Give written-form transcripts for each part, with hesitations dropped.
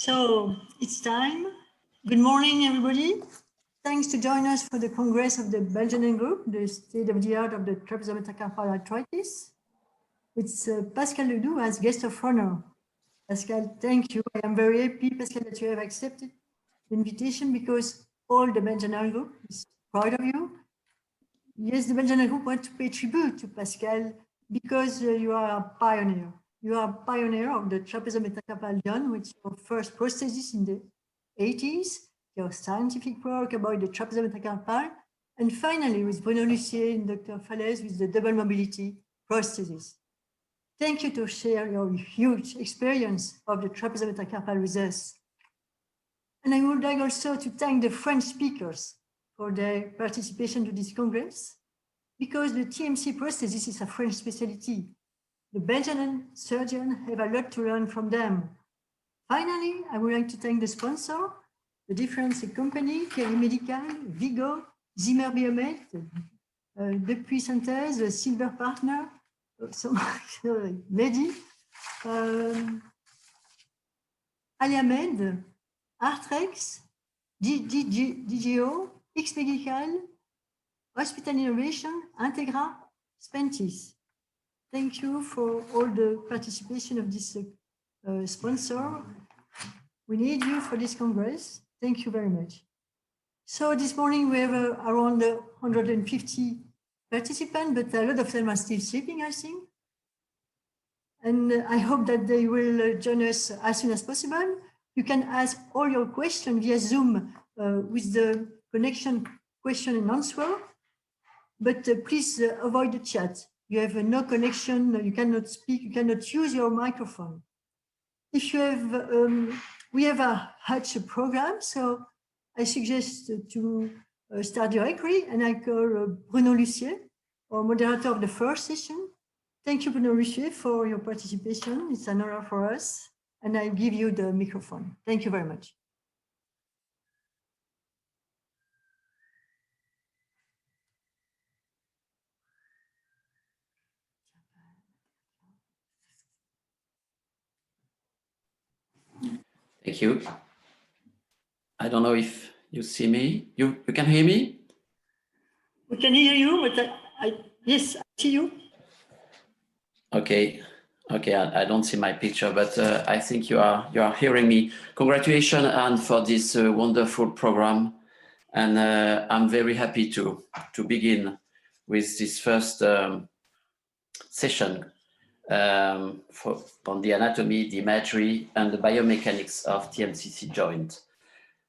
So it's time. Good morning, everybody. Thanks to join us for the Congress of the Belgian group, the state of the art of the trapezometatarsal arthritis, with Pascal Ledoux as guest of honor. Pascal, thank you. I am very happy, Pascal, that you have accepted the invitation because all the Belgian group is proud of you. Yes, the Belgian group wants to pay tribute to Pascal because you are a pioneer. You are a pioneer of the trapezometatarsal Lyon, which is your first prosthesis in the 80s, your scientific work about the trapezometatarsal, and finally with Bruno Lussier and Dr. Falaise with the double mobility prosthesis. Thank you to share your huge experience of the trapezometatarsal with us. And I would like also to thank the French speakers for their participation to this Congress, because the TMC prosthesis is a French specialty. The Belgian surgeons have a lot to learn from them. Finally, I would like to thank the sponsor, the different company, Kerry Medical, Vigo, Zimmer Biomechanics, Depuis Synthèse, the Silver Partner, Lady, Aliamed, Artrex, DGO, X Medical, Hospital Innovation, Integra, Spentis. Thank you for all the participation of this sponsor. We need you for this Congress. Thank you very much. So this morning we have around 150 participants, but a lot of them are still sleeping, I think. And I hope that they will join us as soon as possible. You can ask all your questions via Zoom with the connection question and answer, but please avoid the chat. You have no connection, you cannot speak, you cannot use your microphone. If you have, we have a Hutch program, so I suggest to start directly, and I call Bruno Lussier, our moderator of the first session. Thank you, Bruno Lussier, for your participation. It's an honor for us, and I give you the microphone. Thank you very much. Thank you. I don't know if you see me. You can hear me? We can hear you, but yes, I see you. Okay. Okay, I don't see my picture, but I think you are hearing me. Congratulations and for this wonderful program, and I'm very happy to begin with this first session on the anatomy, the imagery, and the biomechanics of TMCC joint.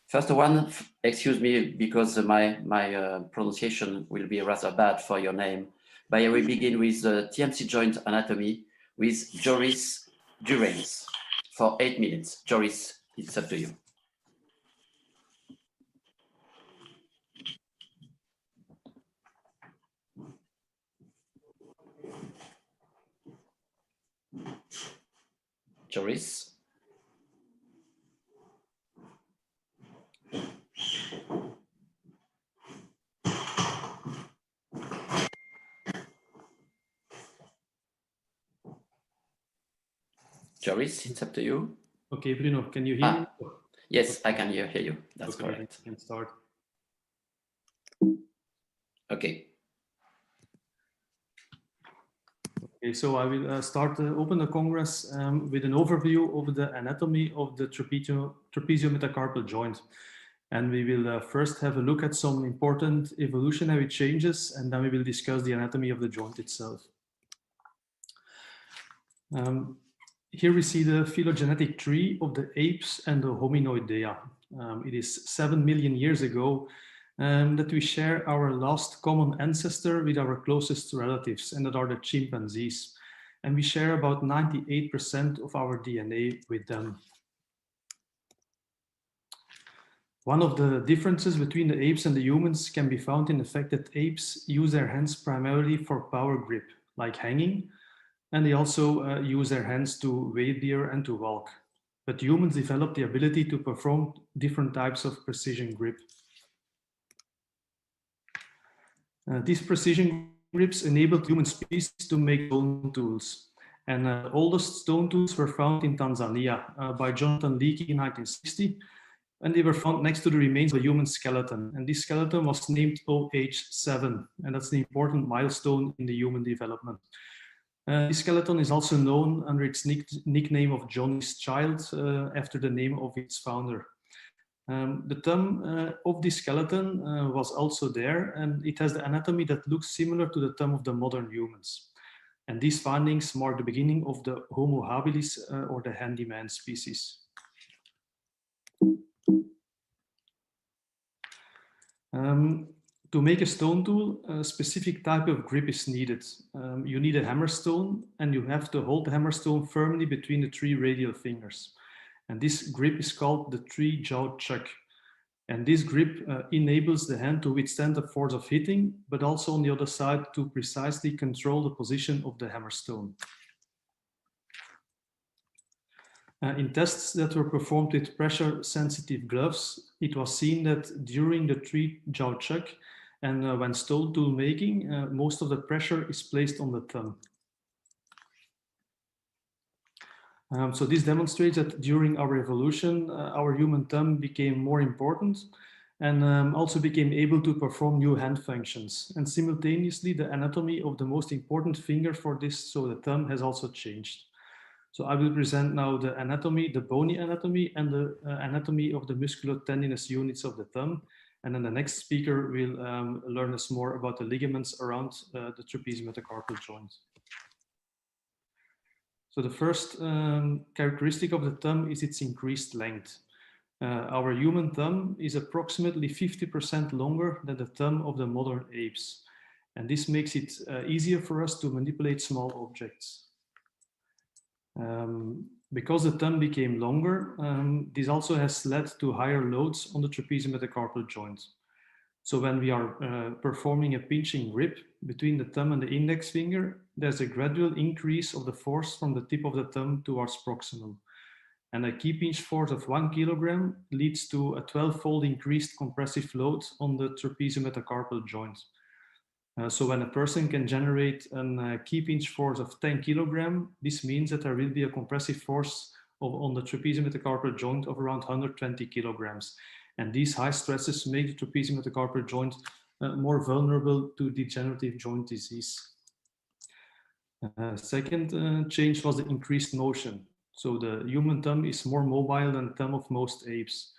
First one, excuse me because my pronunciation will be rather bad for your name, but I will begin with the TMC joint anatomy with Joris Durens for 8 minutes. Joris, it's up to you. Joris. Joris, it's up to you. Okay, Bruno, can you hear me? Yes, I can hear you. That's okay, correct. I can start. Okay. Okay, so I will open the Congress with an overview of the anatomy of the trapeziometacarpal joint. And we will first have a look at some important evolutionary changes, and then we will discuss the anatomy of the joint itself. Here we see the phylogenetic tree of the apes and the hominoidea. It is 7 million years ago that we share our last common ancestor with our closest relatives, and that are the chimpanzees. And we share about 98% of our DNA with them. One of the differences between the apes and the humans can be found in the fact that apes use their hands primarily for power grip, like hanging, and they also use their hands to weight bear and to walk. But humans develop the ability to perform different types of precision grip. These precision grips enabled human species to make bone tools. And the oldest stone tools were found in Tanzania by Jonathan Leakey in 1960. And they were found next to the remains of a human skeleton. And this skeleton was named OH7. And that's an important milestone in the human development. This skeleton is also known under its nickname of Johnny's Child, after the name of its founder. The thumb of this skeleton was also there, and it has the anatomy that looks similar to the thumb of the modern humans. And these findings mark the beginning of the Homo habilis, or the handyman species. To make a stone tool, a specific type of grip is needed. You need a hammerstone, and you have to hold the hammerstone firmly between the 3 radial fingers. And this grip is called the 3-jaw chuck. And this grip enables the hand to withstand the force of hitting, but also on the other side to precisely control the position of the hammerstone. In tests that were performed with pressure-sensitive gloves, it was seen that during the 3-jaw chuck and when stone tool making, most of the pressure is placed on the thumb. So this demonstrates that during our evolution, our human thumb became more important and also became able to perform new hand functions. And simultaneously, the anatomy of the most important finger for this, so the thumb, has also changed. So I will present now the anatomy, the bony anatomy, and the anatomy of the musculotendinous units of the thumb. And then the next speaker will learn us more about the ligaments around the trapezius metacarpal joint. So the first characteristic of the thumb is its increased length. Our human thumb is approximately 50% longer than the thumb of the modern apes. And this makes it easier for us to manipulate small objects. Because the thumb became longer, this also has led to higher loads on the trapezius metacarpal joint. So when we are performing a pinching grip between the thumb and the index finger, there's a gradual increase of the force from the tip of the thumb towards proximal. And a key pinch force of 1 kilogram leads to a 12-fold increased compressive load on the trapezius metacarpal joint. So when a person can generate a key pinch force of 10 kilogram, this means that there will be a compressive force on the trapezius metacarpal joint of around 120 kilograms. And these high stresses make the trapezius metacarpal joint more vulnerable to degenerative joint disease. Second change was the increased motion. So the human thumb is more mobile than the thumb of most apes.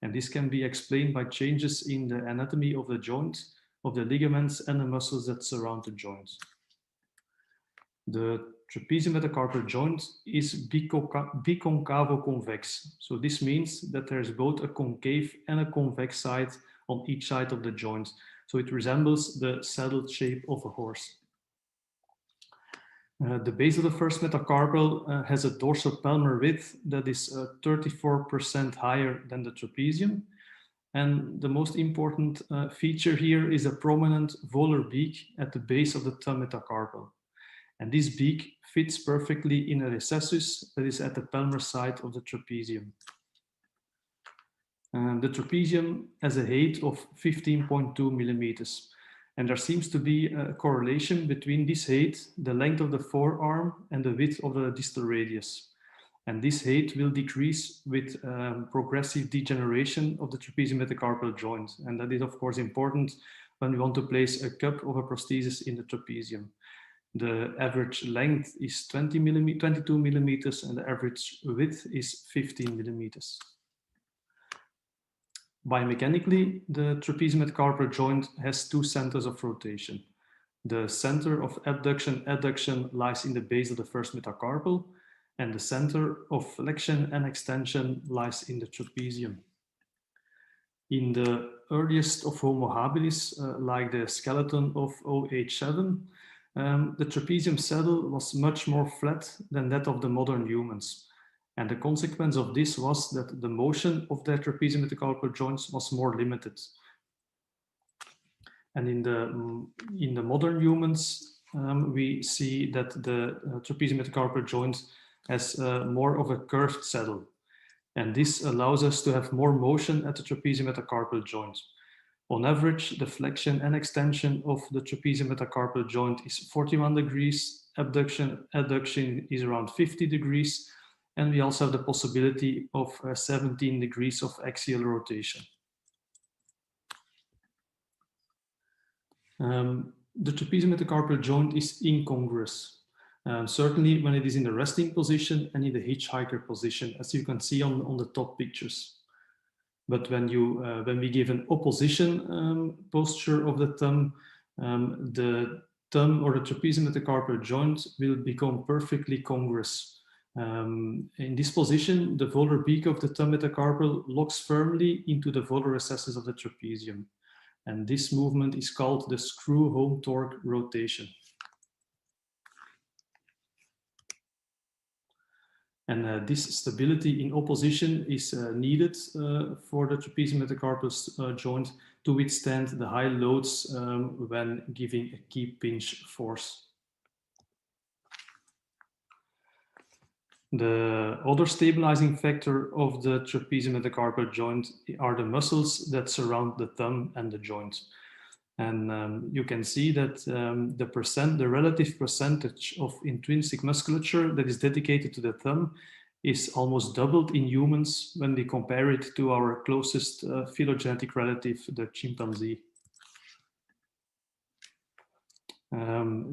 And this can be explained by changes in the anatomy of the joint, of the ligaments and the muscles that surround the joint. The trapezius metacarpal joint is biconcavo-convex. So this means that there's both a concave and a convex side on each side of the joint. So it resembles the saddle shape of a horse. The base of the first metacarpal has a dorsopalmar width that is 34% higher than the trapezium. And the most important feature here is a prominent volar beak at the base of the thumb metacarpal. And this beak fits perfectly in a recessus that is at the palmar side of the trapezium. The trapezium has a height of 15.2 millimeters. And there seems to be a correlation between this height, the length of the forearm, and the width of the distal radius. And this height will decrease with progressive degeneration of the trapezius metacarpal joint. And that is, of course, important when we want to place a cup of a prosthesis in the trapezium. The average length is 22 millimeters, and the average width is 15 millimeters. Biomechanically, the trapezius metacarpal joint has 2 centers of rotation. The center of abduction-adduction lies in the base of the first metacarpal, and the center of flexion and extension lies in the trapezium. In the earliest of Homo habilis, like the skeleton of OH7, the trapezium saddle was much more flat than that of the modern humans. And the consequence of this was that the motion of the trapezius metacarpal joints was more limited. And in the modern humans, we see that the trapezius metacarpal joint has more of a curved saddle. And this allows us to have more motion at the trapezius metacarpal joint. On average, the flexion and extension of the trapezius metacarpal joint is 41 degrees, adduction is around 50 degrees. And we also have the possibility of 17 degrees of axial rotation. The trapezius metacarpal joint is incongruous, certainly when it is in the resting position and in the hitchhiker position, as you can see on the top pictures. But when we give an opposition posture of the thumb or the trapezius metacarpal joint will become perfectly congruous. In this position, the volar beak of the thumb metacarpal locks firmly into the volar recesses of the trapezium. And this movement is called the screw home torque rotation. And this stability in opposition is needed for the trapezius metacarpal joint to withstand the high loads when giving a key pinch force. The other stabilizing factor of the trapezius metacarpal joint are the muscles that surround the thumb and the joint. And you can see that the relative percentage of intrinsic musculature that is dedicated to the thumb is almost doubled in humans when we compare it to our closest phylogenetic relative, the chimpanzee.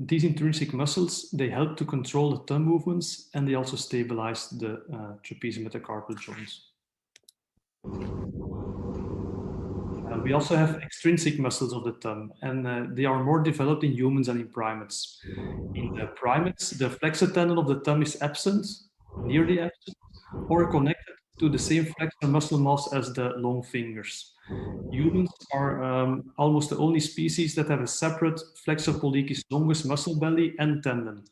These intrinsic muscles, they help to control the thumb movements, and they also stabilize the trapezius metacarpal joints. We also have extrinsic muscles of the thumb, and they are more developed in humans than in primates. In the primates, the flexor tendon of the thumb is absent, nearly absent, or connected to the same flexor muscle mass as the long fingers. Humans are almost the only species that have a separate flexor pollicis longus muscle belly and tendon,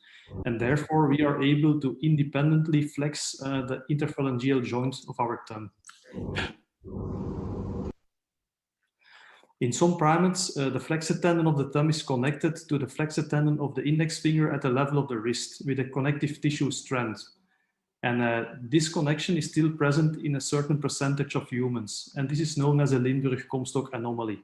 and therefore we are able to independently flex the interphalangeal joint of our thumb. In some primates, the flexor tendon of the thumb is connected to the flexor tendon of the index finger at the level of the wrist with a connective tissue strand. And this connection is still present in a certain percentage of humans. And this is known as a Lindbergh-Comstock anomaly.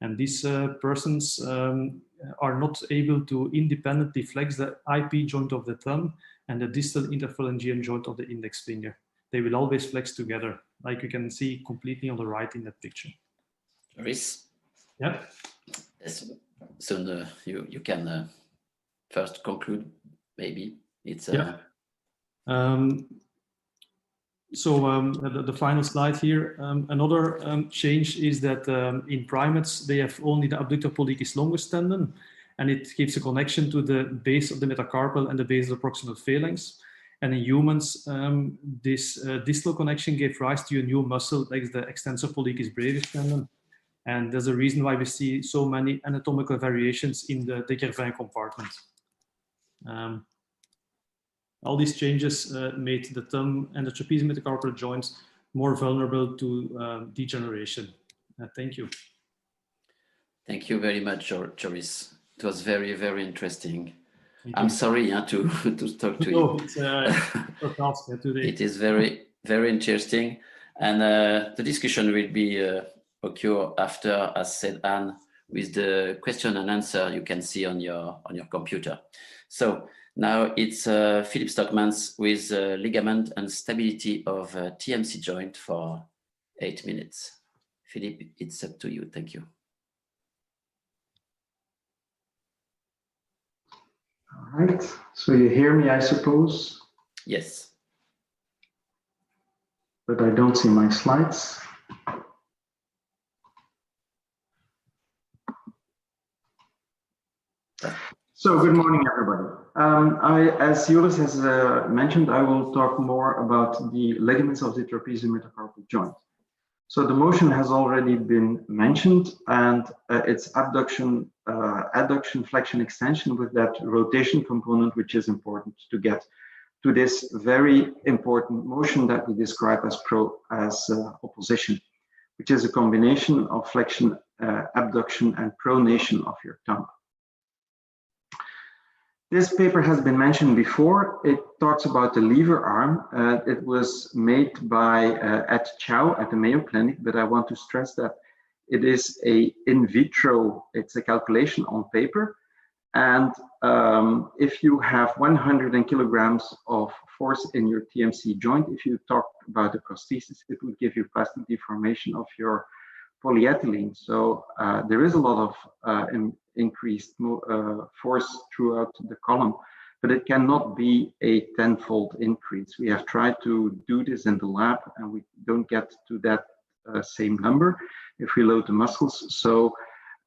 And these persons are not able to independently flex the IP joint of the thumb and the distal interphalangeal joint of the index finger. They will always flex together, like you can see completely on the right in that picture. Joris? Yeah. Yes. So you can first conclude, maybe. It's yeah. The final slide here. Another change is that in primates, they have only the abductor pollicis longus tendon, and it gives a connection to the base of the metacarpal and the base of the proximal phalanx. And in humans, this distal connection gave rise to a new muscle, like the extensor pollicis brevis tendon. And there's a reason why we see so many anatomical variations in the de Gervin compartment. All these changes made the thumb and the trapezius metacarpal joints more vulnerable to degeneration. Thank you. Thank you very much, Joris. It was very, very interesting. I'm sorry to talk to you. It's a task today. It is very, very interesting. And the discussion will be occur after, as said Anne, with the question and answer you can see on your computer. So now it's Philip Stockmans with ligament and stability of TMC joint for 8 minutes. Philip, it's up to you. Thank you. All right. So you hear me, I suppose? Yes. But I don't see my slides. So good morning, everybody. As Joris has mentioned, I will talk more about the ligaments of the trapezius metacarpal joint. So the motion has already been mentioned, and it's abduction, adduction, flexion, extension with that rotation component, which is important to get to this very important motion that we describe as opposition, which is a combination of flexion, abduction, and pronation of your tongue. This paper has been mentioned before. It talks about the lever arm. It was made by Ed Chow at the Mayo Clinic, but I want to stress that it is a in vitro, it's a calculation on paper. And if you have 100 kilograms of force in your TMC joint, if you talk about the prosthesis, it would give you plastic deformation of your polyethylene. So there is a lot of increased force throughout the column, but it cannot be a 10-fold increase. We have tried to do this in the lab and we don't get to that same number if we load the muscles. So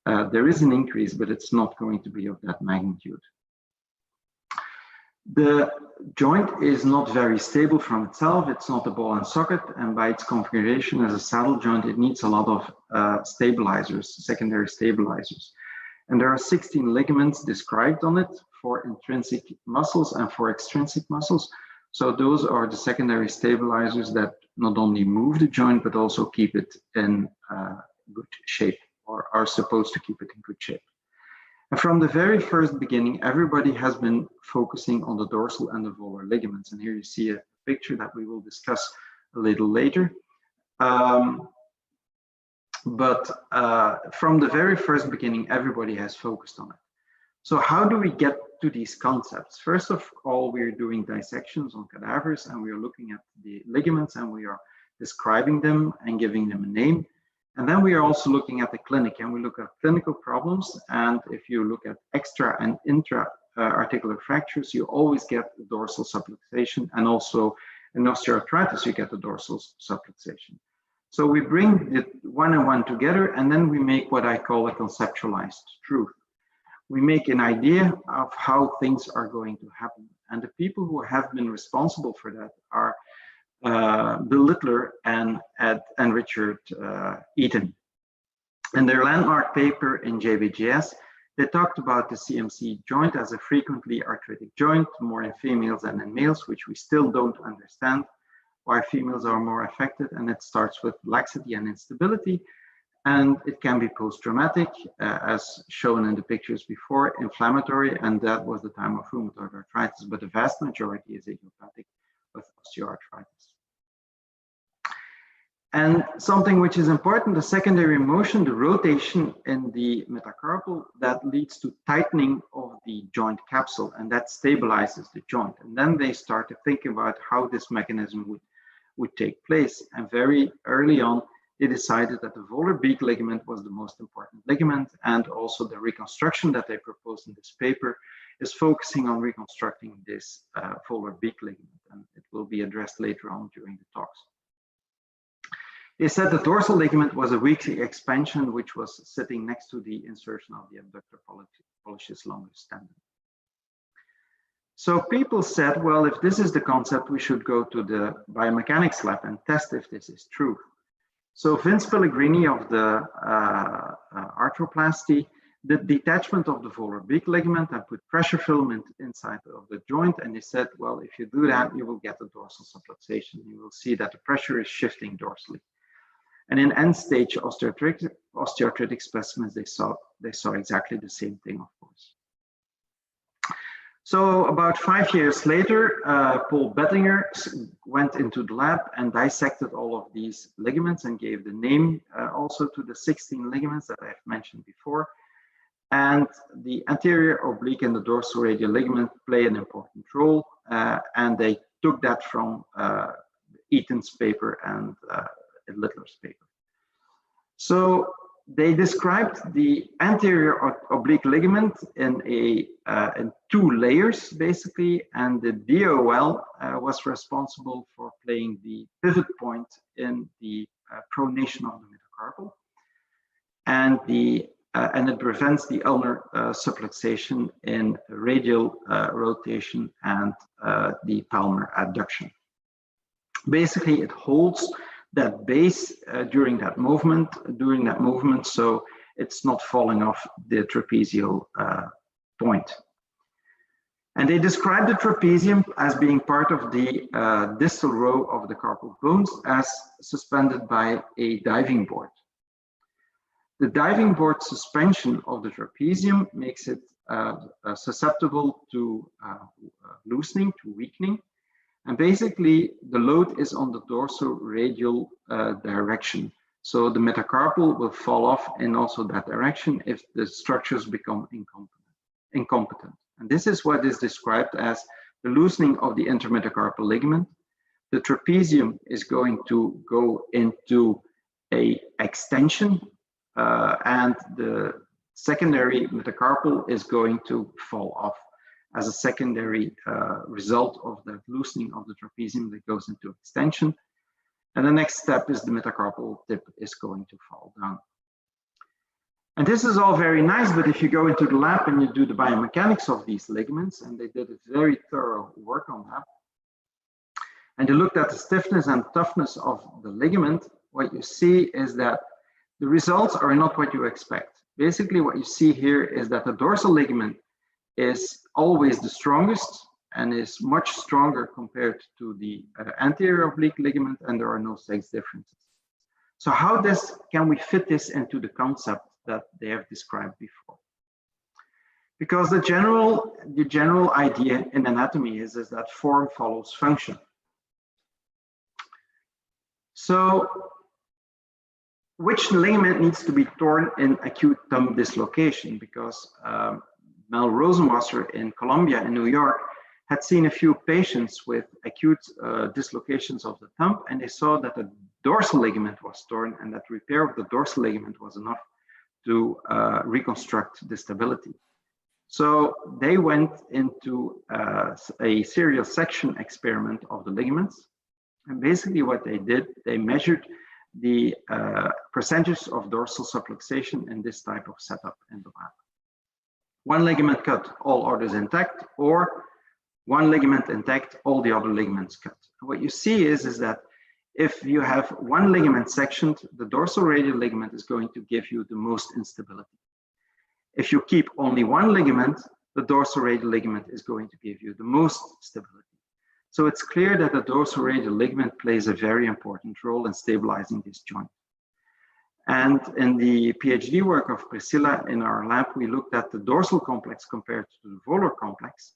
there is an increase, but it's not going to be of that magnitude. The joint is not very stable from itself. It's not a ball and socket, and by its configuration as a saddle joint, it needs a lot of stabilizers, secondary stabilizers. And there are 16 ligaments described on it for intrinsic muscles and for extrinsic muscles. So those are the secondary stabilizers that not only move the joint, but also keep it in good shape, or are supposed to keep it in good shape. And from the very first beginning, everybody has been focusing on the dorsal and the volar ligaments. And here you see a picture that we will discuss a little later. From the very first beginning, everybody has focused on it. So how do we get to these concepts? First of all, we're doing dissections on cadavers, and we are looking at the ligaments, and we are describing them and giving them a name. And then we are also looking at the clinic, and we look at clinical problems. And if you look at extra and intra articular fractures, you always get the dorsal subluxation, and also in osteoarthritis, you get the dorsal subluxation. So we bring the one and one together, and then we make what I call a conceptualized truth. We make an idea of how things are going to happen. And the people who have been responsible for that are Bill Littler and Richard Eaton. In their landmark paper in JBJS, they talked about the CMC joint as a frequently arthritic joint, more in females than in males, which we still don't understand why females are more affected. And it starts with laxity and instability, and it can be post-traumatic, as shown in the pictures before, inflammatory, and that was the time of rheumatoid arthritis, but the vast majority is idiopathic with osteoarthritis. And something which is important, the secondary motion, the rotation in the metacarpal, that leads to tightening of the joint capsule, and that stabilizes the joint. And then they start to think about how this mechanism would take place. And very early on, they decided that the volar beak ligament was the most important ligament, and also the reconstruction that they proposed in this paper is focusing on reconstructing this volar beak ligament, and it will be addressed later on during the talks. They said the dorsal ligament was a weakly expansion, which was sitting next to the insertion of the abductor pollicis longus tendon. So people said, well, if this is the concept, we should go to the biomechanics lab and test if this is true. So Vince Pellegrini of the arthroplasty did detachment of the volar beak ligament and put pressure filament inside of the joint. And they said, well, if you do that, you will get the dorsal subluxation. You will see that the pressure is shifting dorsally. And in end-stage osteoarthritic specimens, they saw exactly the same thing, of course. So about 5 years later, Paul Bettinger went into the lab and dissected all of these ligaments and gave the name also to the 16 ligaments that I've mentioned before. And the anterior oblique and the dorsal-radial ligament play an important role, and they took that from Eaton's paper and Littler's paper. So they described the anterior oblique ligament in two layers, basically, and the DOL was responsible for playing the pivot point in the pronation of the metacarpal, and it prevents the ulnar subluxation in radial rotation and the palmar adduction. Basically, it holds that base during that movement, so it's not falling off the trapezial point. And they describe the trapezium as being part of the distal row of the carpal bones as suspended by a diving board. The diving board suspension of the trapezium makes it susceptible to loosening, to weakening. And basically, the load is on the dorsal-radial direction. So the metacarpal will fall off in also that direction if the structures become incompetent. And this is what is described as the loosening of the intermetacarpal ligament. The trapezium is going to go into a extension, and the secondary metacarpal is going to fall off as a secondary result of that loosening of the trapezium that goes into extension. And the next step is the metacarpal tip is going to fall down. And this is all very nice, but if you go into the lab and you do the biomechanics of these ligaments, and they did a very thorough work on that, and you looked at the stiffness and toughness of the ligament, what you see is that the results are not what you expect. Basically, what you see here is that the dorsal ligament is always the strongest and is much stronger compared to the anterior oblique ligament, and there are no sex differences. So how can we fit this into the concept that they have described before? Because the general idea in anatomy is that form follows function. So which ligament needs to be torn in acute thumb dislocation? Because Mel Rosenwasser in Columbia in New York had seen a few patients with acute dislocations of the thumb, and they saw that the dorsal ligament was torn, and that repair of the dorsal ligament was enough to reconstruct the stability. So they went into a serial section experiment of the ligaments, and basically what they did, they measured the percentage of dorsal subluxation in this type of setup in the lab. One ligament cut, all others intact, or one ligament intact, all the other ligaments cut. And what you see is that if you have one ligament sectioned, the dorsal radial ligament is going to give you the most instability. If you keep only one ligament, the dorsal radial ligament is going to give you the most stability. So it's clear that the dorsal radial ligament plays a very important role in stabilizing this joint. And in the PhD work of Priscilla in our lab, we looked at the dorsal complex compared to the volar complex.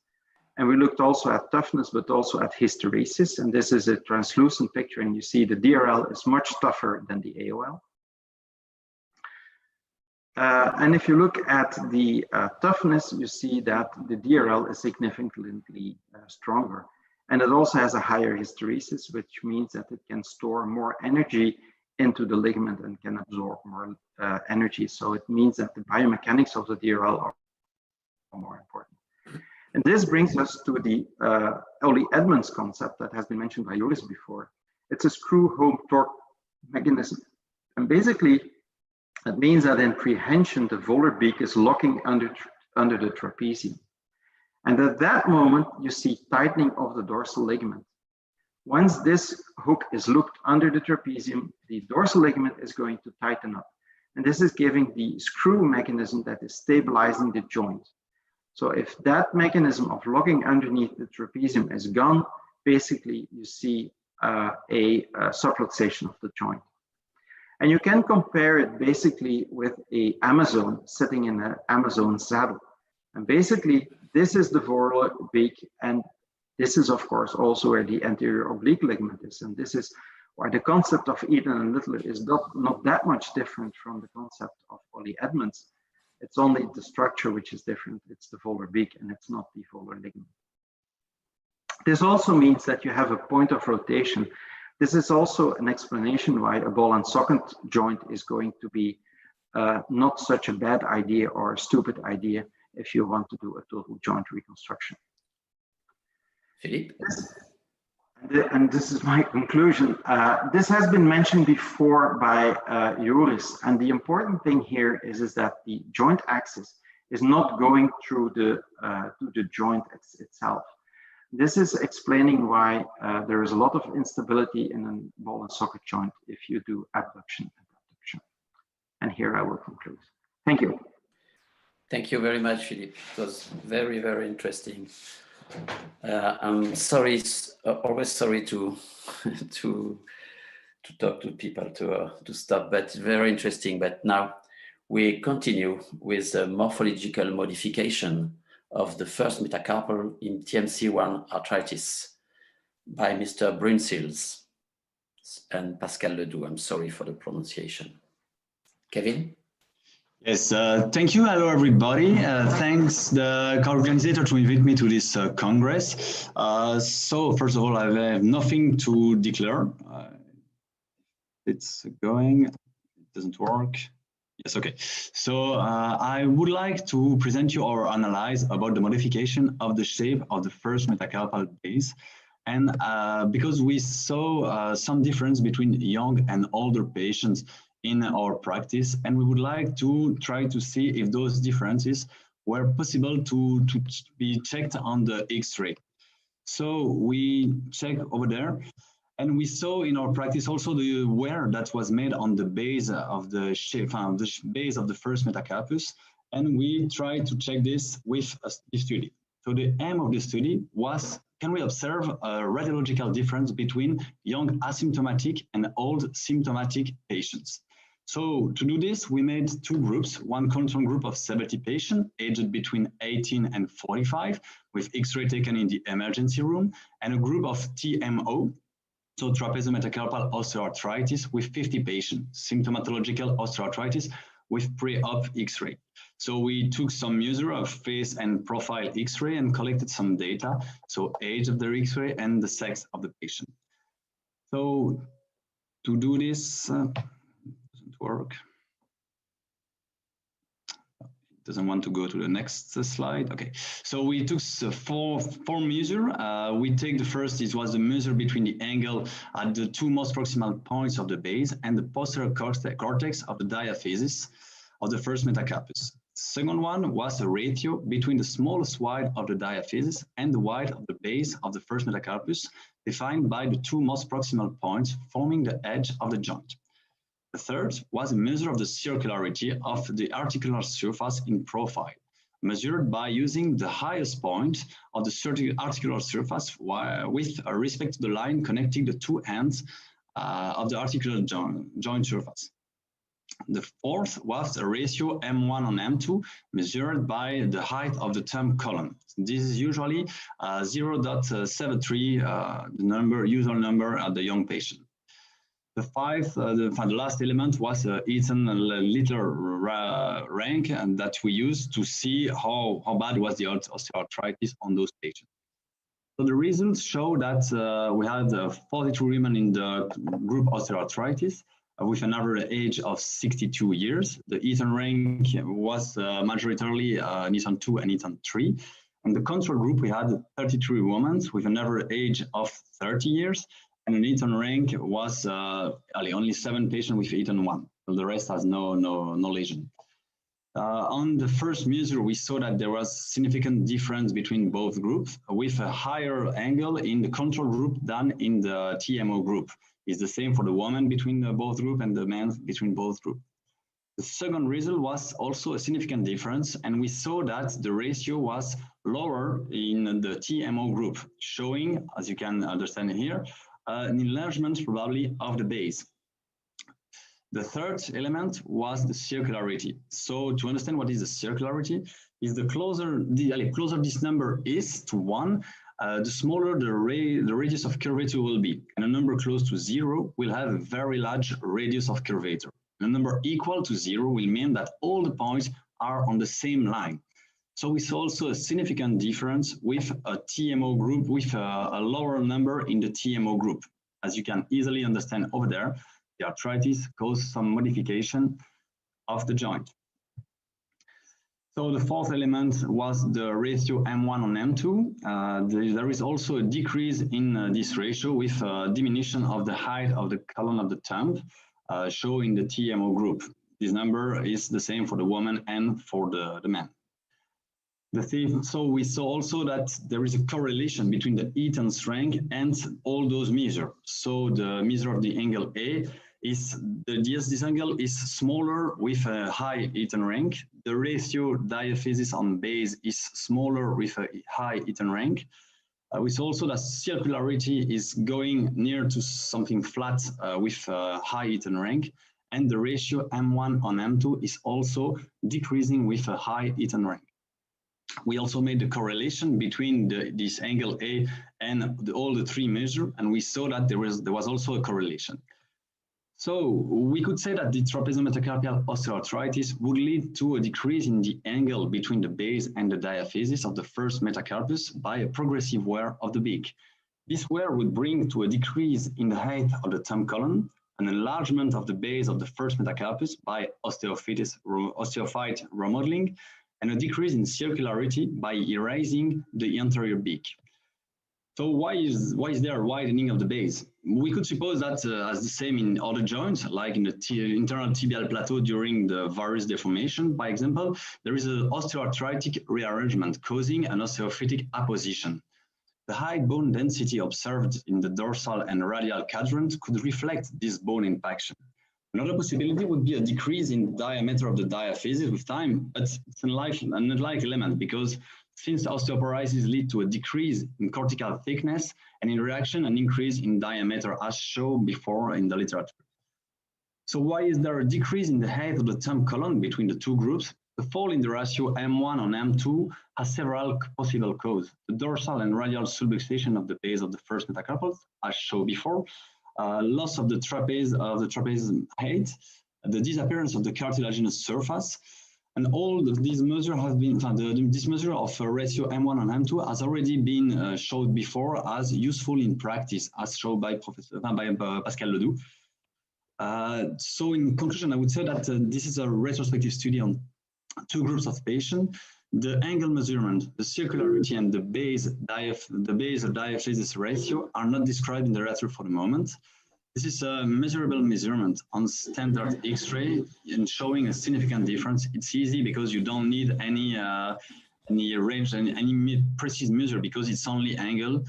And we looked also at toughness, but also at hysteresis. And this is a translucent picture, and you see the DRL is much tougher than the AOL. And if you look at the toughness, you see that the DRL is significantly stronger. And it also has a higher hysteresis, which means that it can store more energy into the ligament and can absorb more energy. So it means that the biomechanics of the DRL are more important. And this brings us to the Ollie Edmonds concept that has been mentioned by Joris before. It's a screw home torque mechanism. And basically, it means that in prehension, the volar beak is locking under the trapezium. And at that moment, you see tightening of the dorsal ligament. Once this hook is looked under the trapezium, the dorsal ligament is going to tighten up. And this is giving the screw mechanism that is stabilizing the joint. So if that mechanism of locking underneath the trapezium is gone, basically you see a subluxation of the joint. And you can compare it basically with an Amazon sitting in an Amazon saddle. And basically, this is the volar beak, and this is, of course, also where the anterior oblique ligament is. And this is why the concept of Eden and Littler is not that much different from the concept of Ollie Edmonds. It's only the structure which is different. It's the volar beak, and it's not the volar ligament. This also means that you have a point of rotation. This is also an explanation why a ball and socket joint is going to be not such a bad idea or a stupid idea if you want to do a total joint reconstruction. Philippe? And this is my conclusion. This has been mentioned before by Joris, and the important thing here is that the joint axis is not going through the joint itself. This is explaining why there is a lot of instability in a ball and socket joint if you do abduction and abduction. And here I will conclude. Thank you. Thank you very much, Philippe. It was very, very interesting. I'm sorry, always sorry to talk to people to stop, but very interesting. But now we continue with the morphological modification of the first metacarpal in TMC1 arthritis by Mr. Brunsils and Pascal Ledoux. I'm sorry for the pronunciation. Kevin? Yes, thank you. Hello, everybody. Thanks the co-organizator to invite me to this Congress. So first of all, I have nothing to declare. It's going, it doesn't work. Yes, okay. So I would like to present you our analysis about the modification of the shape of the first metacarpal base. And because we saw some difference between young and older patients in our practice, and we would like to try to see if those differences were possible to be checked on the X-ray. So we check over there, and we saw in our practice also the wear that was made on the base of the shape, the base of the first metacarpus, and we tried to check this with a study. So the aim of the study was, can we observe a radiological difference between young asymptomatic and old symptomatic patients? So to do this, we made two groups, one control group of 70 patients aged between 18 and 45 with X-ray taken in the emergency room, and a group of TMO, so trapeziometacarpal osteoarthritis with 50 patients, symptomatological osteoarthritis with pre-op X-ray. So we took some measure of face and profile X-ray and collected some data, so age of the X-ray and the sex of the patient. So to do this, doesn't work. Doesn't want to go to the next slide. Okay, so we took four measures. We take the first, it was the measure between the angle at the two most proximal points of the base and the posterior cortex of the diaphysis of the first metacarpus. Second one was a ratio between the smallest wide of the diaphysis and the wide of the base of the first metacarpus, defined by the two most proximal points forming the edge of the joint. The third was a measure of the circularity of the articular surface in profile, measured by using the highest point of the articular surface with respect to the line connecting the two ends of the articular joint surface. The fourth was a ratio M1 on M2 measured by the height of the thumb column. This is usually 0.73, the usual number at the young patient. The last element was Eaton liter rank, and that we used to see how bad was the osteoarthritis on those patients. So the results show that we had 42 women in the group osteoarthritis with an average age of 62 years. The Eaton rank was majoritarily Eaton 2 and Eaton 3. In the control group, we had 33 women with an average age of 30 years. And an Eaton rank was only 7 patients with Eaton 1. So the rest has no lesion. On the first measure, we saw that there was significant difference between both groups, with a higher angle in the control group than in the TMO group. It's the same for the woman between both groups and the men between both groups. The second result was also a significant difference, and we saw that the ratio was lower in the TMO group, showing, as you can understand here, an enlargement probably of the base. The third element was the circularity. So to understand what is the circularity, is the closer this number is to 1, the smaller the radius of curvature will be. And a number close to 0 will have a very large radius of curvature. A number equal to 0 will mean that all the points are on the same line. So we saw also a significant difference with a TMO group with a lower number in the TMO group. As you can easily understand over there, the arthritis caused some modification of the joint. So the fourth element was the ratio M1 on M2. There is also a decrease in this ratio with a diminution of the height of the column of the thumb, showing the TMO group. This number is the same for the woman and for the man. So we saw also that there is a correlation between the Eaton rank and all those measures. So the measure of the angle A is this angle is smaller with a high Eaton rank. The ratio diaphysis on base is smaller with a high Eaton rank. We saw also that circularity is going near to something flat with a high Eaton rank, and the ratio M1 on M2 is also decreasing with a high Eaton rank. We also made the correlation between this angle A and all the three measures, and we saw that there was also a correlation. So we could say that the trapeziometacarpal osteoarthritis would lead to a decrease in the angle between the base and the diaphysis of the first metacarpus by a progressive wear of the beak. This wear would bring to a decrease in the height of the thumb column, an enlargement of the base of the first metacarpus by osteophyte remodeling, and a decrease in circularity by erasing the anterior beak. So why is there a widening of the base? We could suppose that as the same in other joints, like in the internal tibial plateau during the varus deformation, by example, there is an osteoarthritic rearrangement causing an osteophytic apposition. The high bone density observed in the dorsal and radial quadrant could reflect this bone impaction. Another possibility would be a decrease in diameter of the diaphysis with time, but it's an unlikely element because since osteoporosis lead to a decrease in cortical thickness and in reaction an increase in diameter as shown before in the literature. So why is there a decrease in the height of the thumb column between the two groups? The fall in the ratio M1 on M2 has several possible causes. The dorsal and radial subluxation of the base of the first metacarpal, as shown before, loss of the trapeze height, the disappearance of the cartilaginous surface, and all these measures have been, this measure of ratio M1 and M2 has already been showed before as useful in practice, as shown by Pascal Ledoux. So in conclusion, I would say that this is a retrospective study on two groups of patients. The angle measurement, the circularity, and the base diaphysis ratio are not described in the literature for the moment. This is a measurable measurement on standard X-ray and showing a significant difference. It's easy because you don't need any range, any precise measure because it's only angle.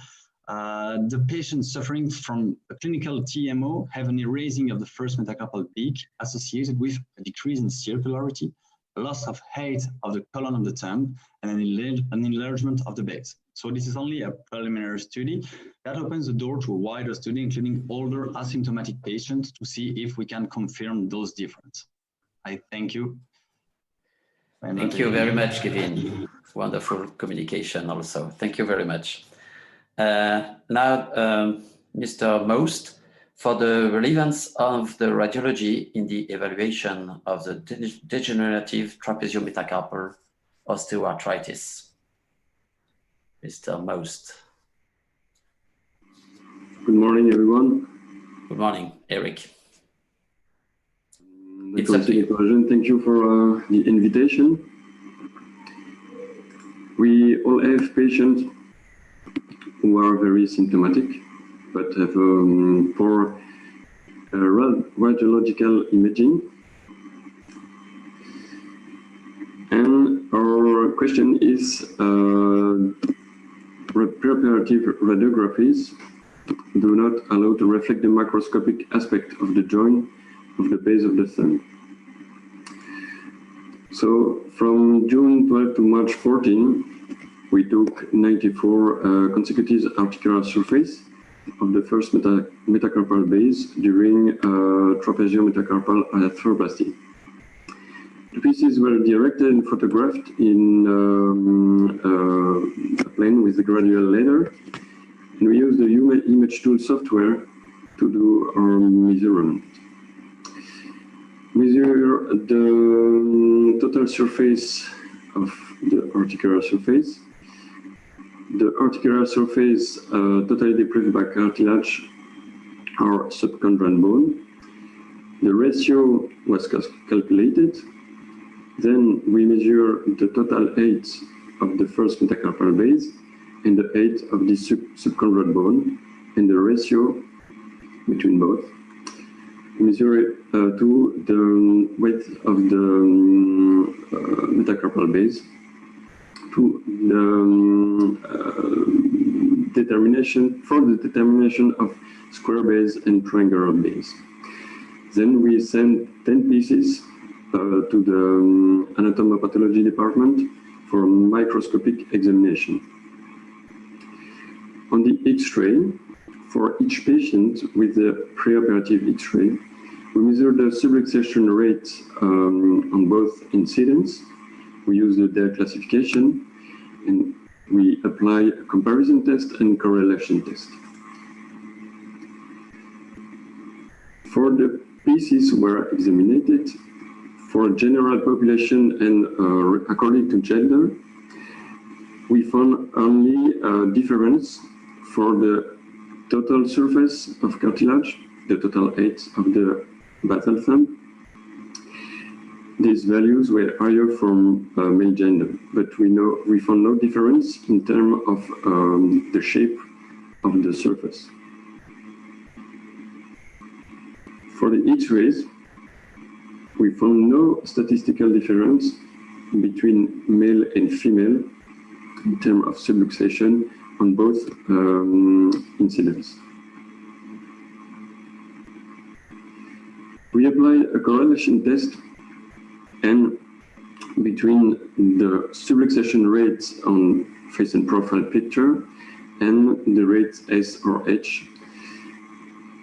The patients suffering from a clinical TMO have an erasing of the first metacarpal beak associated with a decrease in circularity, a loss of height of the column of the thumb, and an enlargement of the base. So this is only a preliminary study that opens the door to a wider study, including older asymptomatic patients, to see if we can confirm those differences. I thank you. Thank you very much, Kevin. Wonderful communication also. Thank you very much. Now, Mr. Most, for the relevance of the radiology in the evaluation of the degenerative trapeziometacarpal osteoarthritis. Mr. Most. Good morning, everyone. Good morning, Eric. It's up to you. Thank you for the invitation. We all have patients who are very symptomatic, but have poor radiological imaging. And our question is, preoperative radiographies do not allow to reflect the macroscopic aspect of the joint of the base of the thumb. So from June 12 to March 14, we took 94 consecutive articular surface of the first metacarpal base during trapeziometacarpal arthroplasty. The pieces were directed and photographed in a plane with the gradual ladder, and we used the image tool software to do our measurement. Measure the total surface of the articular surface. The articular surface totally deprived by cartilage or subchondral bone. The ratio was calculated. Then we measure the total height of the first metacarpal base and the height of the subchondral bone and the ratio between both. We measure to the width of the metacarpal base to the determination of square base and triangular base. Then we send 10 pieces to the anatomopathology department for microscopic examination. On the X-ray, for each patient with the preoperative X-ray, we measure the subluxation rate on both incidents. We use the Dell classification, and we apply a comparison test and correlation test. For the pieces were examined for general population and according to gender. We found only a difference for the total surface of cartilage, the total height of the basal thumb. These values were higher from male gender, but we found no difference in terms of the shape of the surface. For the X-rays, we found no statistical difference between male and female in terms of subluxation on both incidents. We applied a correlation test and between the subluxation rates on face and profile picture and the rates S or H,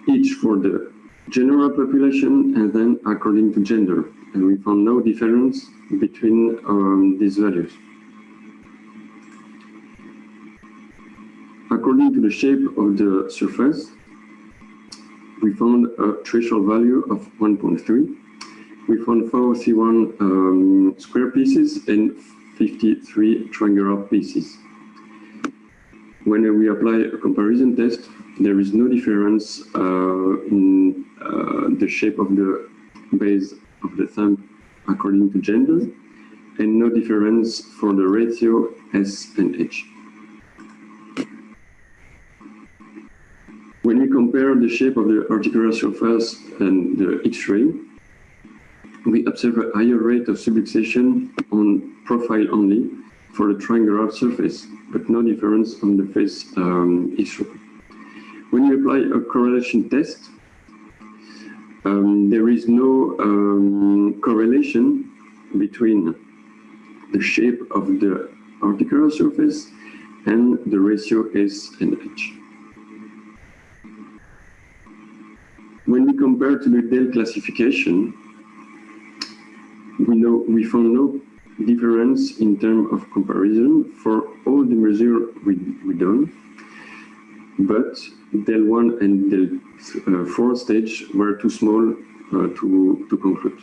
each for the general population and then according to gender. And we found no difference between these values. According to the shape of the surface, we found a threshold value of 1.3. We found 4 C1 square pieces and 53 triangular pieces. When we apply a comparison test, there is no difference in the shape of the base of the thumb according to gender, and no difference for the ratio S and H. When we compare the shape of the articular surface and the X-ray, we observe a higher rate of subluxation on profile only for the triangular surface, but no difference on the face X-ray. When we apply a correlation test, there is no correlation between the shape of the articular surface and the ratio S and H. When we compare to the Dale classification, we found no difference in terms of comparison for all the measures we done, but Dale 1 and Dale 4 stage were too small to conclude.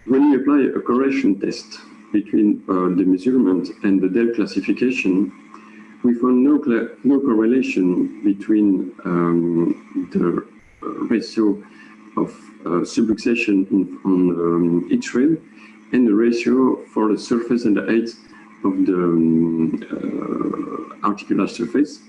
When we apply a correlation test between the measurement and the Dale classification, we found no correlation between the ratio of subluxation on X-ray and the ratio for the surface and the height of the articular surface.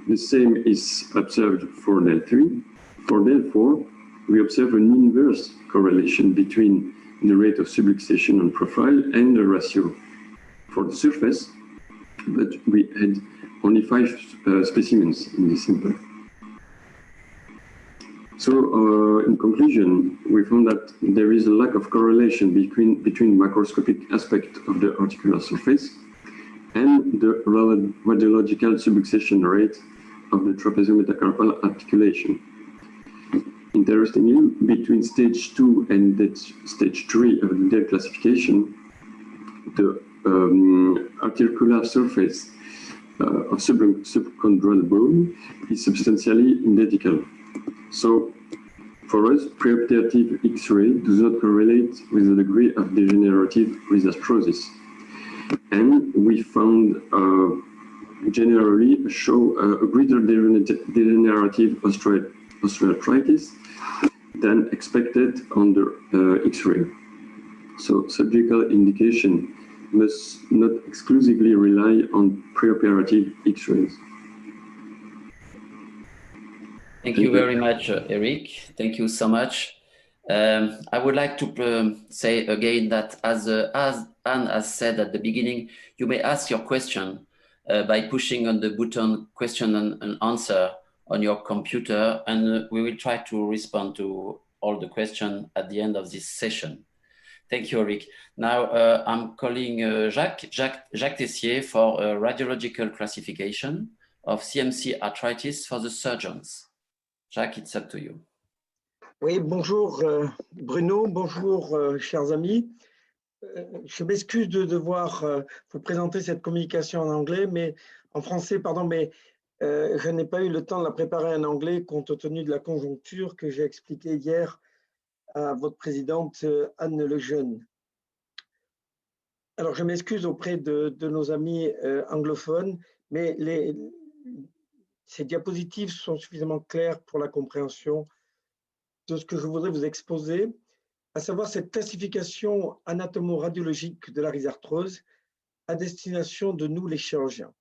The same is observed for Dale 3. For Dale 4, we observe an inverse correlation between the rate of subluxation on profile and the ratio for the surface, but we had only 5 specimens in this sample. So, in conclusion, we found that there is a lack of correlation between macroscopic aspect of the articular surface and the radiological subluxation rate of the trapeziometacarpal articulation. Interestingly, between stage 2 and stage 3 of the Dale classification, the articular surface of subchondral bone is substantially identical. So, for us, preoperative X-ray does not correlate with the degree of degenerative rhizastrosis. And we found generally show a greater degenerative osteoarthritis than expected on the X-ray. So surgical indication must not exclusively rely on preoperative X-rays. Thank you very much, Eric. Thank you so much. I would like to say again that as Anne has said at the beginning, you may ask your question by pushing on the button question and answer on your computer, and we will try to respond to all the questions at the end of this session. Thank you, Eric. Now I'm calling Jacques Tessier for a radiological classification of CMC arthritis for the surgeons. Jacques, it's up to you. Oui, bonjour Bruno, bonjour chers amis. Je m'excuse de devoir vous présenter cette communication en anglais, mais en français, pardon, mais Je n'ai pas eu le temps de la préparer en anglais compte tenu de la conjoncture que j'ai expliquée hier à votre présidente Anne Lejeune. Alors, je m'excuse auprès de nos amis anglophones, mais ces diapositives sont suffisamment claires pour la compréhension de ce que je voudrais vous exposer, à savoir cette classification anatomo-radiologique de la rhizarthrose à destination de nous, les chirurgiens.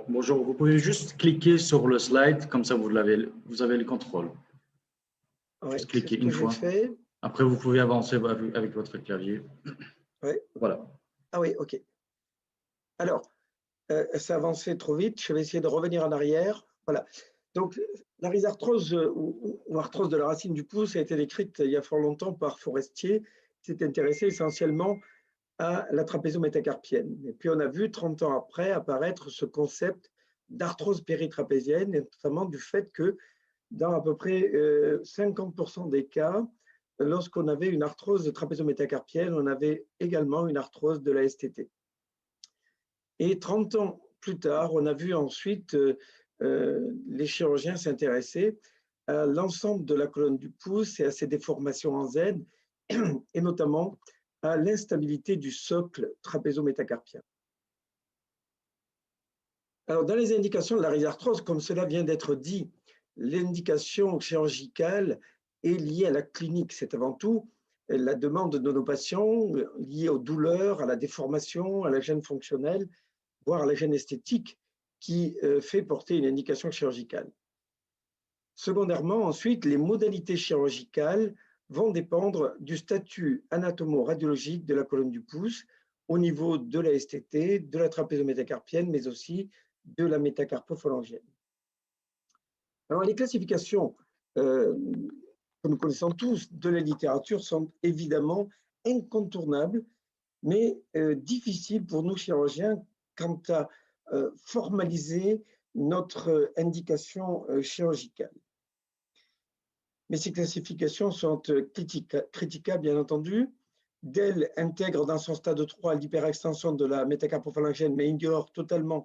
Bonjour, vous pouvez juste cliquer sur le slide, comme ça vous avez le contrôle. Ouais, juste cliquer une fois. Fait. Après, vous pouvez avancer avec votre clavier. Ouais. Voilà. Ah oui, OK. Alors, ça avançait trop vite. Je vais essayer de revenir en arrière. Voilà. Donc, la rhizarthrose ou arthrose de la racine du pouce a été décrite il y a fort longtemps par Forestier, qui s'est intéressé essentiellement à la trapézo-métacarpienne. Et puis, on a vu 30 ans après apparaître ce concept d'arthrose péritrapézienne, et notamment du fait que dans à peu près 50% des cas, lorsqu'on avait une arthrose trapézo-métacarpienne, on avait également une arthrose de la STT. Et 30 ans plus tard, on a vu ensuite les chirurgiens s'intéresser à l'ensemble de la colonne du pouce et à ses déformations en Z, et notamment à l'instabilité du socle trapézo-métacarpien. Alors, dans les indications de la rhizarthrose, comme cela vient d'être dit, l'indication chirurgicale est liée à la clinique. C'est avant tout la demande de nos patients liée aux douleurs, à la déformation, à la gêne fonctionnelle, voire à la gêne esthétique, qui fait porter une indication chirurgicale. Secondairement, ensuite, les modalités chirurgicales vont dépendre du statut anatomo-radiologique de la colonne du pouce au niveau de la STT, de la trapézo-métacarpienne, mais aussi de la métacarpophalangienne. Alors, les classifications que nous connaissons tous de la littérature sont évidemment incontournables, mais difficiles pour nous chirurgiens quant à formaliser notre indication chirurgicale. Mais ces classifications sont critiquables, bien entendu. Dell intègre dans son stade 3 l'hyperextension de la métacarpophalangienne, mais ignore totalement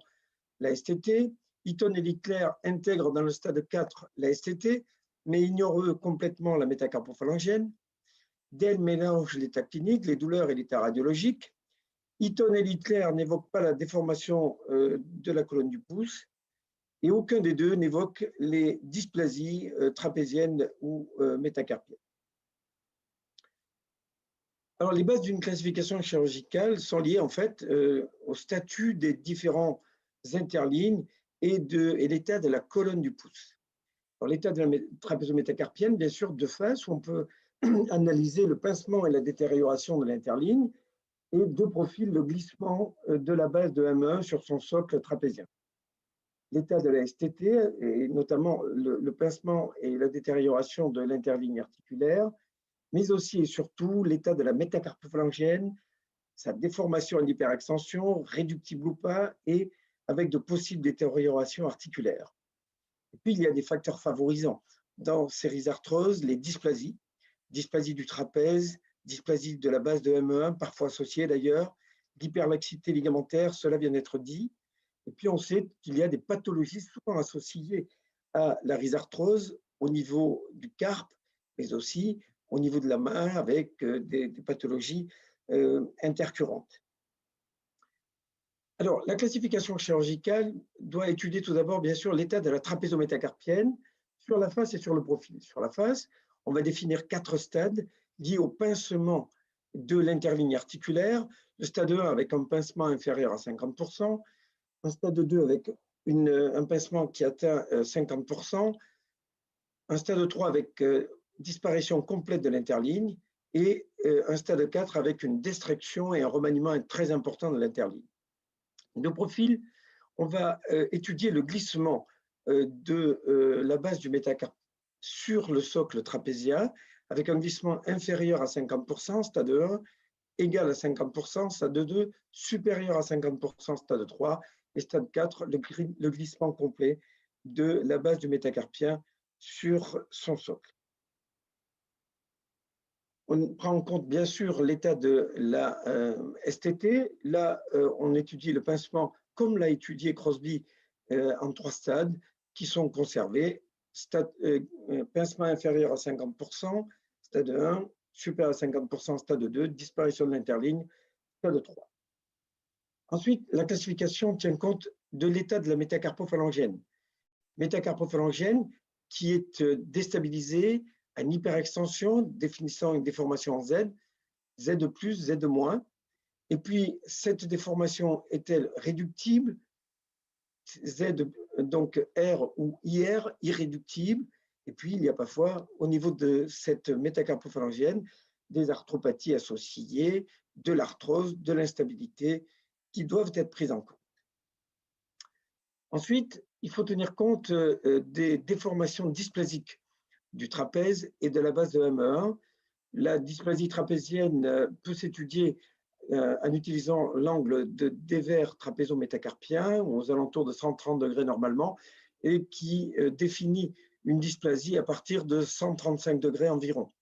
la STT. Eaton et Littler intègrent dans le stade 4 la STT, mais ignorent eux complètement la métacarpophalangienne. Dell mélange l'état clinique, les douleurs et l'état radiologique. Eaton et Littler n'évoquent pas la déformation de la colonne du pouce, et aucun des deux n'évoque les dysplasies trapéziennes ou métacarpiennes. Alors, les bases d'une classification chirurgicale sont liées en fait au statut des différents interlignes et l'état de la colonne du pouce. L'état de la trapézo-métacarpienne, bien sûr, de face, où on peut analyser le pincement et la détérioration de l'interligne, et de profil, le glissement de la base de M1 sur son socle trapézien. L'état de la STT, et notamment le pincement et la détérioration de l'interligne articulaire, mais aussi et surtout l'état de la métacarpophalangienne, sa déformation et hyperextension, réductible ou pas, et avec de possibles détériorations articulaires. Et puis, il y a des facteurs favorisants. Dans ces rhizarthroses, les dysplasies du trapèze, dysplasie de la base de M1, parfois associée d'ailleurs, l'hyperlaxité ligamentaire, cela vient d'être dit. Et puis, on sait qu'il y a des pathologies souvent associées à la rhizarthrose au niveau du carpe, mais aussi au niveau de la main avec des pathologies intercurrentes. Alors, la classification chirurgicale doit étudier tout d'abord, bien sûr, l'état de la trapézo-métacarpienne sur la face et sur le profil. Sur la face, on va définir 4 stades liés au pincement de l'interligne articulaire. Le stade 1 avec un pincement inférieur à 50%, un stade 2 avec un pincement qui atteint 50%, un stade 3 avec disparition complète de l'interligne et un stade 4 avec une destruction et un remaniement très important de l'interligne. De profil, on va étudier le glissement de la base du métacarpe sur le socle trapézien avec un glissement inférieur à 50%, stade 1, égal à 50%, stade 2, supérieur à 50%, stade 3, et stade 4, le glissement complet de la base du métacarpien sur son socle. on prend en compte bien sûr l'état de la STT. Là, on étudie le pincement comme l'a étudié Crosby en 3 stades qui sont conservés. Pincement inférieur à 50%, stade 1, supérieur à 50%, stade 2, disparition de l'interligne, stade 3. Ensuite, la classification tient compte de l'état de la métacarpophalangienne. Métacarpophalangienne qui est déstabilisée à une hyperextension définissant une déformation en Z, Z de plus, Z de moins. Et puis, cette déformation est-elle réductible? Z, donc R ou IR, irréductible. Et puis, il y a parfois, au niveau de cette métacarpophalangienne, des arthropathies associées, de l'arthrose, de l'instabilité, qui doivent être prises en compte. Ensuite, il faut tenir compte des déformations dysplasiques du trapèze et de la base de ME1. La dysplasie trapézienne peut s'étudier en utilisant l'angle de dévers trapézo-métacarpien aux alentours de 130 degrés normalement et qui définit une dysplasie à partir de 135 degrés environ.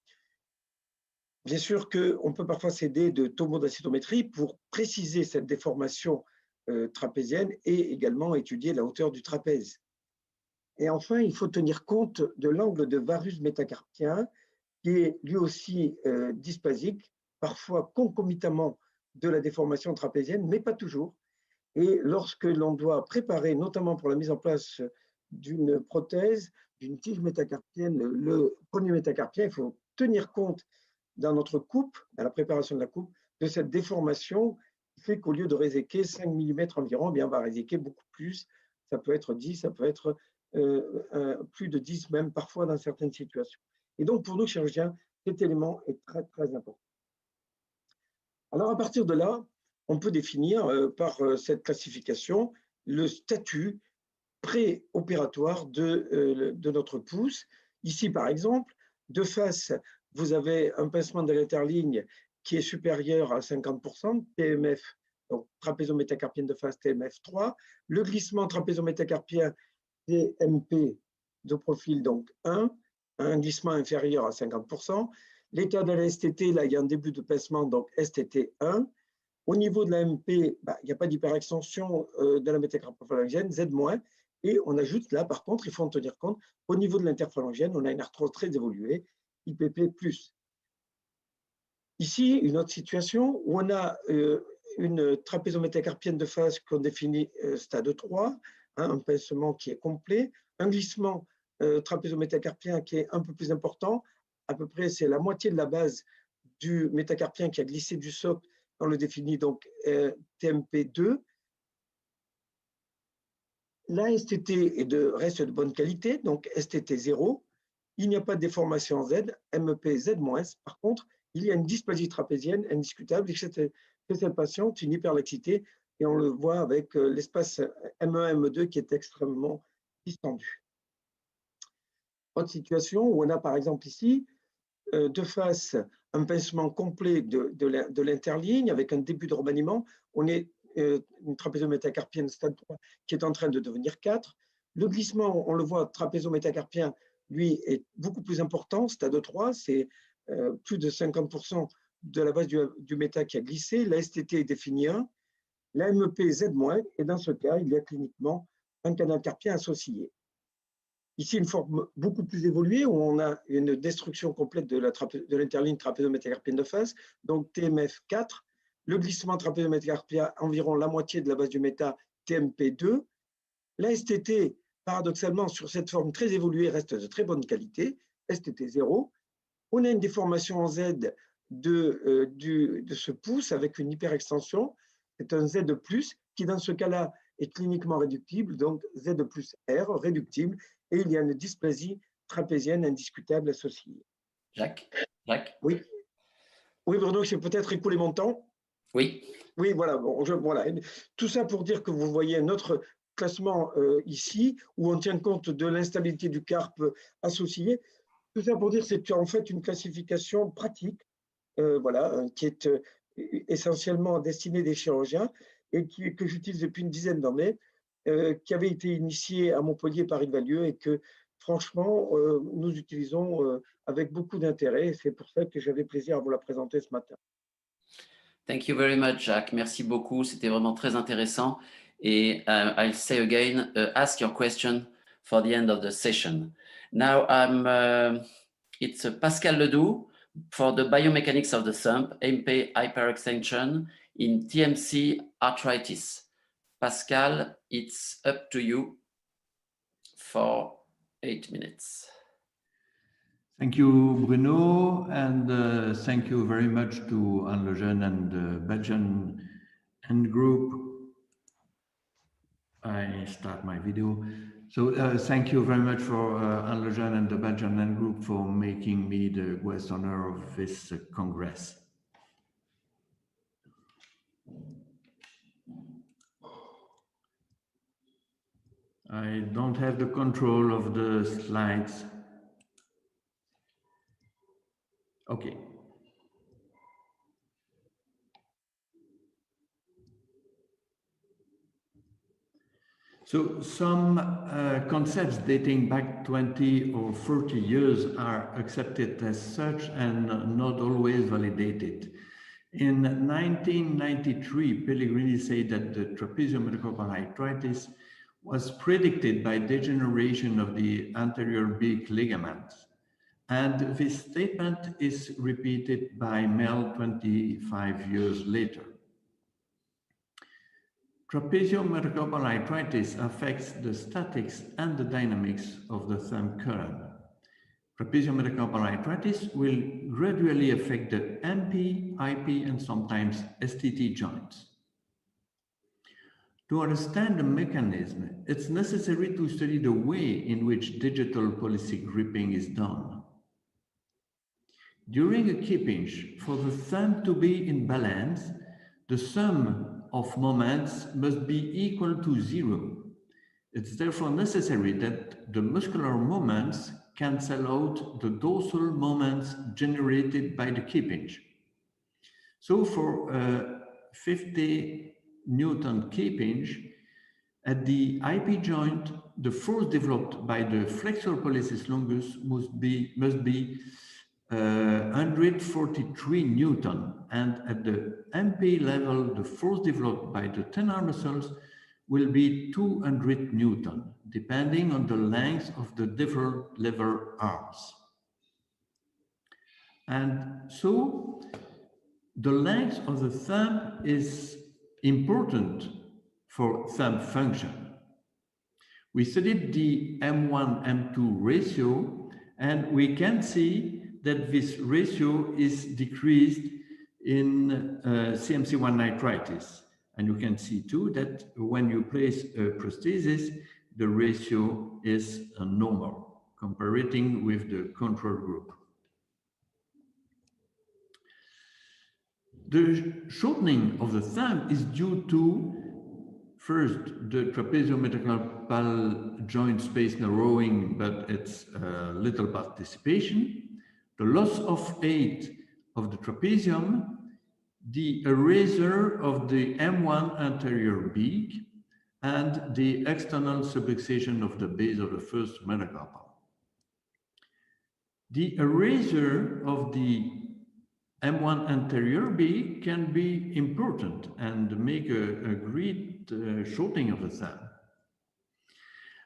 Bien sûr qu'on peut parfois s'aider de tomodacitométrie pour préciser cette déformation trapézienne et également étudier la hauteur du trapèze. Et enfin, il faut tenir compte de l'angle de varus métacarpien qui est lui aussi dysplasique, parfois concomitamment de la déformation trapézienne, mais pas toujours. Et lorsque l'on doit préparer, notamment pour la mise en place d'une prothèse, d'une tige métacarpienne, le premier métacarpien, il faut tenir compte dans notre coupe, dans la préparation de la coupe, de cette déformation qui fait qu'au lieu de réséquer 5 mm environ, eh bien, on va réséquer beaucoup plus. Ça peut être 10, ça peut être plus de 10 même parfois dans certaines situations. Et donc, pour nous, chirurgiens, cet élément est très, très important. Alors, à partir de là, on peut définir par cette classification le statut préopératoire de notre pouce. Ici, par exemple, de face, vous avez un pincement de l'interligne qui est supérieur à 50%, TMF, donc trapézo-métacarpienne de face, TMF 3. Le glissement trapézo-métacarpien, TMP de profil, donc 1, un glissement inférieur à 50%. L'état de la STT, là, il y a un début de pincement, donc STT 1. Au niveau de la MP, il n'y a pas d'hyperextension de la métacarpophalangienne, Z-. Et on ajoute là, par contre, il faut en tenir compte, au niveau de l'interphalangienne, on a une arthrose très évoluée, IPP+. Ici, une autre situation où on a une trapézométacarpienne de face qu'on définit stade 3, hein, un pincement qui est complet, un glissement trapézométacarpien qui est un peu plus important, à peu près c'est la moitié de la base du métacarpien qui a glissé du socle, on le définit donc TMP2. La STT reste de bonne qualité, donc STT 0. Il n'y a pas de déformation Z, MEP Z-. Par contre, il y a une dysplasie trapézienne indiscutable et que cette patiente, une hyperlaxité, et on le voit avec l'espace ME1, ME2 qui est extrêmement distendu. Autre situation où on a par exemple ici, de face, un pincement complet de l'interligne avec un début de remaniement. On est une trapézométacarpienne stade 3 qui est en train de devenir 4. Le glissement, on le voit, trapézométacarpien, lui, est beaucoup plus important, stade 3, c'est plus de 50% de la base du méta qui a glissé. La STT est définie 1, la MEP Z-, et dans ce cas, il y a cliniquement un canal carpien associé. Ici, une forme beaucoup plus évoluée où on a une destruction complète de l'interligne trapézométacarpienne de face, donc TMF 4, le glissement trapézométacarpien environ la moitié de la base du méta, TMP 2. La STT, paradoxalement, sur cette forme très évoluée, reste de très bonne qualité, STT 0. On a une déformation en Z de ce pouce avec une hyperextension, c'est un Z+, qui dans ce cas-là est cliniquement réductible, donc Z plus R, réductible, et il y a une dysplasie trapézienne indiscutable associée. Jacques. Oui. Oui, Bruno, j'ai peut-être écoulé mon temps. Oui. Oui, voilà. Bon, voilà. Tout ça pour dire que vous voyez notre classement ici, où on tient compte de l'instabilité du carpe associé. Tout ça pour dire que c'est en fait une classification pratique, voilà, qui est essentiellement destinée des chirurgiens et que j'utilise depuis une dizaine d'années, qui avait été initiée à Montpellier par Yves Vallieu et que franchement, nous utilisons avec beaucoup d'intérêt. C'est pour ça que j'avais plaisir à vous la présenter ce matin. Thank you very much, Jacques. Merci beaucoup. C'était vraiment très intéressant. Et I'll say again, ask your question for the end of the session. Now, it's Pascal Ledoux for the biomechanics of the thumb, MP hyperextension in TMC arthritis. Pascal, it's up to you for 8 minutes. Thank you, Bruno, and thank you very much to Anne Lejeune and the Belgian and group. I start my video. So thank you very much for Anne Lejeune and the Belgian and group for making me the guest honor of this Congress. I don't have the control of the slides. Okay. So some concepts dating back 20 or 30 years are accepted as such and not always validated. In 1993, Pellegrini said that the trapeziometacarpal was predicted by degeneration of the anterior beak ligaments. And this statement is repeated by Mel 25 years later. Trapeziometacarpal affects the statics and the dynamics of the thumb current. Trapeziometacarpal will gradually affect the MP, IP, and sometimes STT joints. To understand the mechanism, it's necessary to study the way in which digital policy gripping is done. During a key pinch, for the thumb to be in balance, the sum of moments must be equal to 0. It's therefore necessary that the muscular moments cancel out the dorsal moments generated by the key pinch. So for a 50 Newton key pinch, at the IP joint, the force developed by the flexor pollicis longus must be 143 Newton, and at the MP level, the force developed by the tenar muscles will be 200 Newton, depending on the length of the different lever arms. And so the length of the thumb is important for thumb function. We studied the M1-M2 ratio, and we can see that this ratio is decreased in CMC1 nitritis. And you can see too that when you place a prosthesis, the ratio is normal, comparing with the control group. The shortening of the thumb is due to, first, the trapeziometacarpal joint space narrowing, but it's little participation, the loss of height of the trapezium, the erasure of the M1 anterior beak, and the external subluxation of the base of the first metacarpal. The erasure of the M1 anterior beak can be important and make a great shortening of the thumb.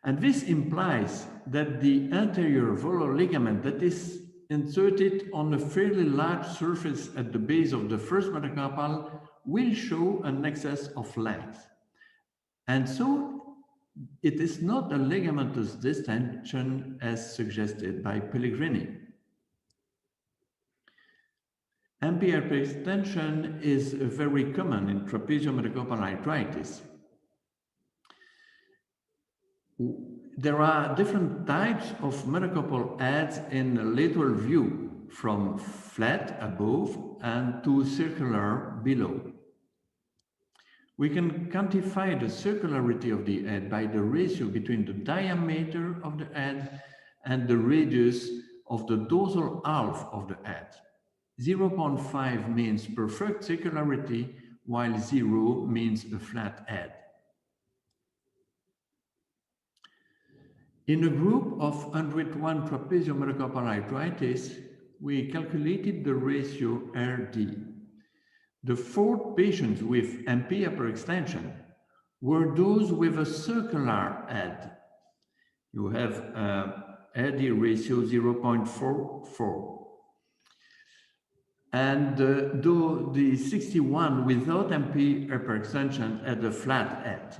And this implies that the anterior volar ligament that is inserted on a fairly large surface at the base of the first metacarpal will show an excess of length. And so it is not a ligamentous distension as suggested by Pellegrini. MP hyperextension is very common in trapeziometacarpal arthritis. There are different types of metacarpal heads in lateral view, from flat above and to circular below. We can quantify the circularity of the head by the ratio between the diameter of the head and the radius of the dorsal half of the head. 0.5 means perfect circularity, while 0 means a flat head. In a group of 101 trapeziometacarpal arthritis, we calculated the ratio RD. The 4 patients with MP hyperextension were those with a circular head. You have RD ratio 0.44. And though the 61 without MP hyperextension had a flat head.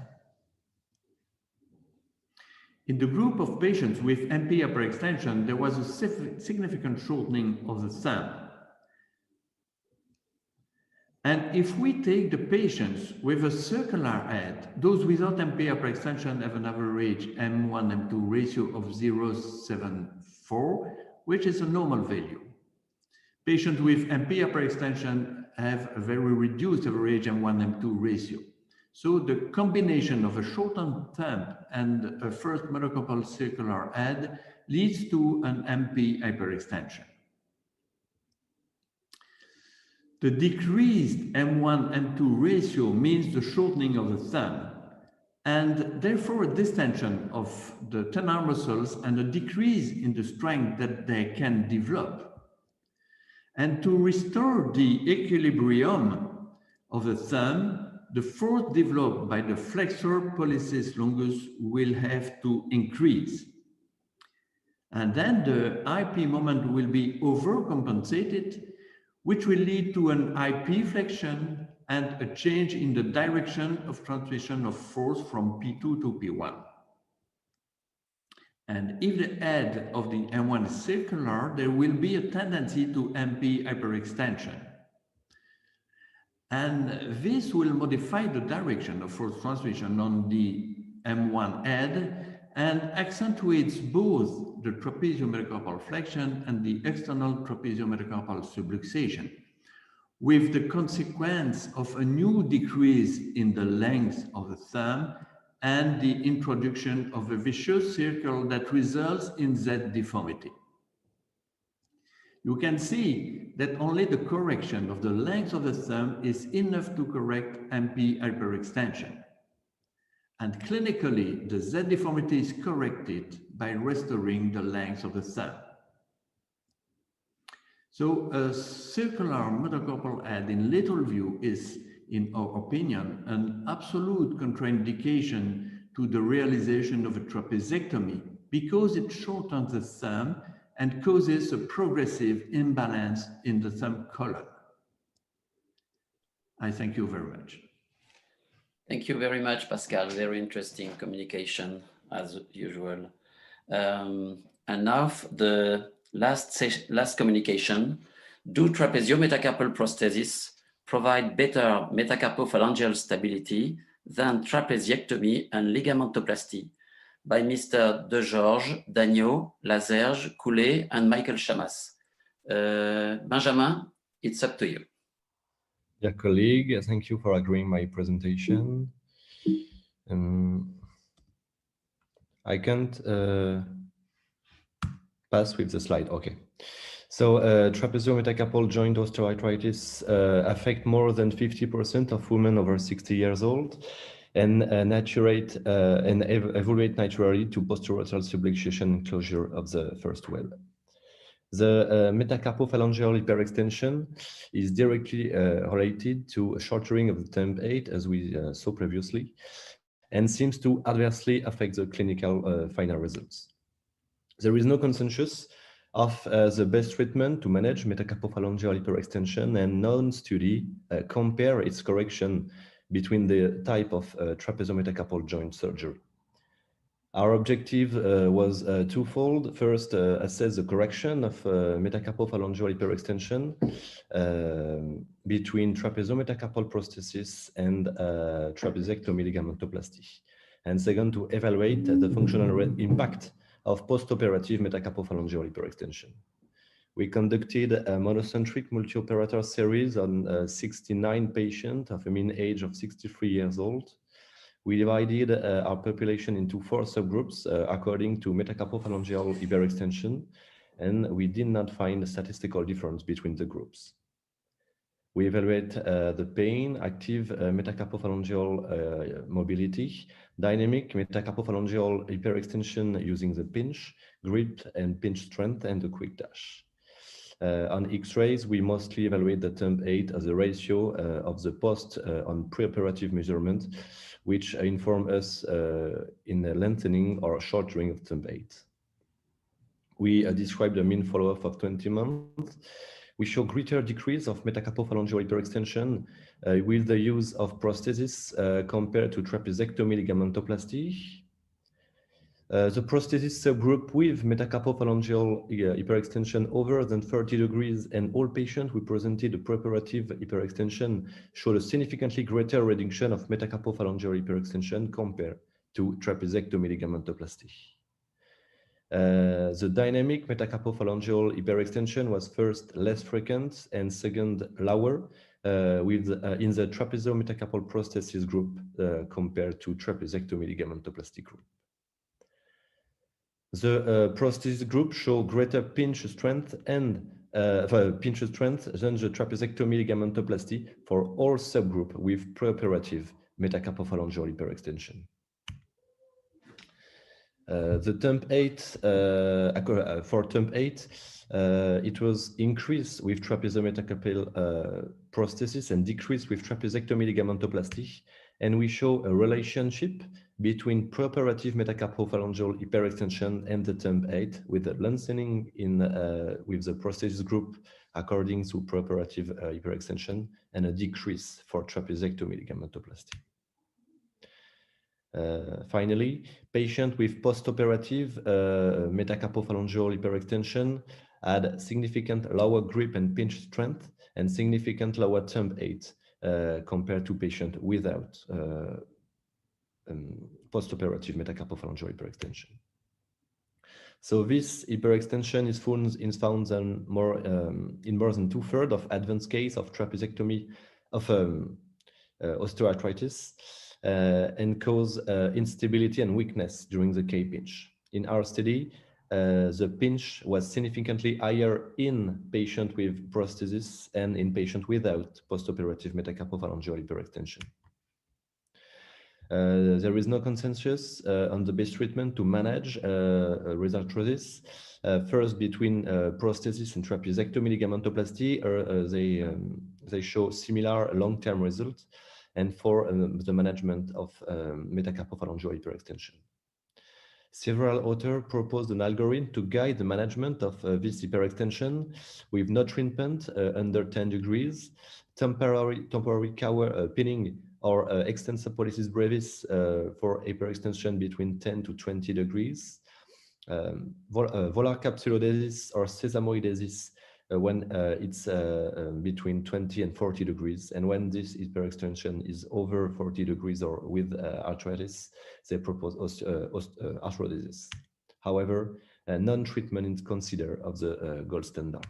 In the group of patients with MP hyperextension, there was a significant shortening of the thumb. And if we take the patients with a circular head, those without MP hyperextension have an average M1, M2 ratio of 0.74, which is a normal value. Patients with MP hyperextension have a very reduced average M1, M2 ratio. So the combination of a shortened thumb and a first metacarpal circular head leads to an MP hyperextension. The decreased M1, M2 ratio means the shortening of the thumb, and therefore a distension of the tenar muscles and a decrease in the strength that they can develop. And to restore the equilibrium of the thumb, the force developed by the flexor pollicis longus will have to increase. And then the IP moment will be overcompensated, which will lead to an IP flexion and a change in the direction of transmission of force from P2 to P1. And if the head of the M1 is circular, there will be a tendency to MP hyperextension. And this will modify the direction of force transmission on the M1 head and accentuates both the trapeziometacarpal flexion and the external trapeziometacarpal subluxation, with the consequence of a new decrease in the length of the thumb and the introduction of a vicious circle that results in Z deformity. You can see that only the correction of the length of the thumb is enough to correct MP hyperextension. And clinically, the Z deformity is corrected by restoring the length of the thumb. So a circular metacarpal head in lateral view is, in our opinion, an absolute contraindication to the realization of a trapezectomy because it shortens the thumb and causes a progressive imbalance in the thumb column. I thank you very much. Thank you very much, Pascal. Very interesting communication, as usual. And now the last communication. Do trapeziometacarpal prosthesis provide better metacarpophalangeal stability than trapeziectomy and ligamentoplasty? By Mr. De Georges, Dagneau, Lazerge, Coulet, and Michael Chamas. Benjamin, it's up to you. Dear colleague, thank you for agreeing my presentation. I can't pass with the slide. Okay. So trapeziometacarpal joint osteoarthritis affect more than 50% of women over 60 years old and evaluate naturally to posterolateral subluxation and closure of the first web. The metacarpophalangeal hyperextension is directly related to a shortening of the thumb height, as we saw previously, and seems to adversely affect the clinical final results. There is no consensus of the best treatment to manage metacarpophalangeal hyperextension, and none study compare its correction between the type of trapeziometacarpal joint surgery. Our objective was twofold. First, assess the correction of metacarpophalangeal hyperextension between trapeziometacarpal prosthesis and trapezectomy ligamentoplasty. And second, to evaluate the functional impact of postoperative metacarpophalangeal hyperextension. We conducted a monocentric multi-operator series on 69 patients of a mean age of 63 years old. We divided our population into 4 subgroups according to metacarpophalangeal hyperextension, and we did not find a statistical difference between the groups. We evaluate the pain, active metacarpophalangeal mobility, dynamic metacarpophalangeal hyperextension using the pinch, grip and pinch strength, and the quick dash. On X-rays, we mostly evaluate the thumb 8 as a ratio of the post on preoperative measurement, which inform us in the lengthening or shortening of thumb 8. We describe the mean follow-up of 20 months. We show greater decrease of metacarpophalangeal hyperextension with the use of prosthesis compared to trapezectomy ligamentoplasty. The prosthesis subgroup with metacarpophalangeal hyperextension over than 30 degrees and all patients who presented a preoperative hyperextension showed a significantly greater reduction of metacarpophalangeal hyperextension compared to trapezectomy ligamentoplasty. The dynamic metacarpophalangeal hyperextension was first less frequent and second lower in the trapezometacarpal prosthesis group compared to trapezectomy ligamentoplasty group. The prosthesis group show greater pinch strength and than the trapezectomy ligamentoplasty for all subgroup with preoperative metacarpophalangeal hyperextension. The thumb 8, for thumb 8, it was increased with trapezometacarpal prosthesis and decreased with trapezectomy ligamentoplasty. And we show a relationship between preoperative metacarpophalangeal hyperextension and the thumb 8 with a lengthening with the prosthesis group according to preoperative hyperextension and a decrease for trapezectomy ligamentoplasty. Finally, patient with postoperative metacarpophalangeal hyperextension had significant lower grip and pinch strength and significant lower thumb 8 compared to patient without postoperative metacarpophalangeal hyperextension. So this hyperextension is found in more than 2/3 of advanced case of trapezectomy of osteoarthritis and cause instability and weakness during the K-pinch. In our study, the pinch was significantly higher in patient with prosthesis and in patient without postoperative metacarpophalangeal hyperextension. There is no consensus on the best treatment to manage arthrosis. First, between prosthesis and trapezectomy ligamentoplasty, they show similar long-term results, and for the management of metacarpophalangeal hyperextension. Several authors proposed an algorithm to guide the management of this hyperextension with no treatment under 10 degrees, temporary pinning or extensor pollicis brevis for hyperextension between 10 to 20 degrees, volar capsulodesis or sesamoidesis when it's between 20 and 40 degrees. And when this hyperextension is over 40 degrees or with arthritis, they propose arthrodesis. However, non-treatment is considered of the gold standard.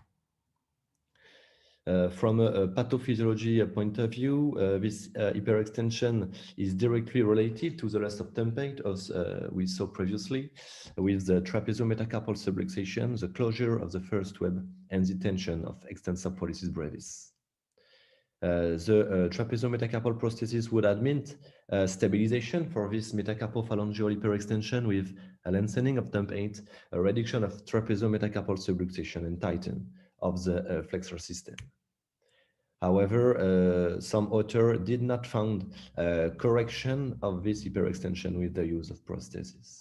From a pathophysiology point of view, this hyperextension is directly related to the loss of thumb 8, as we saw previously, with the trapezometacarpal subluxation, the closure of the first web, and the tension of extensor pollicis brevis. The trapezometacarpal prosthesis would admit stabilization for this metacarpophalangeal hyperextension with a lengthening of thumb 8, a reduction of trapezometacarpal subluxation, and tighten of the flexor system. However, some authors did not find correction of this hyperextension with the use of prosthesis.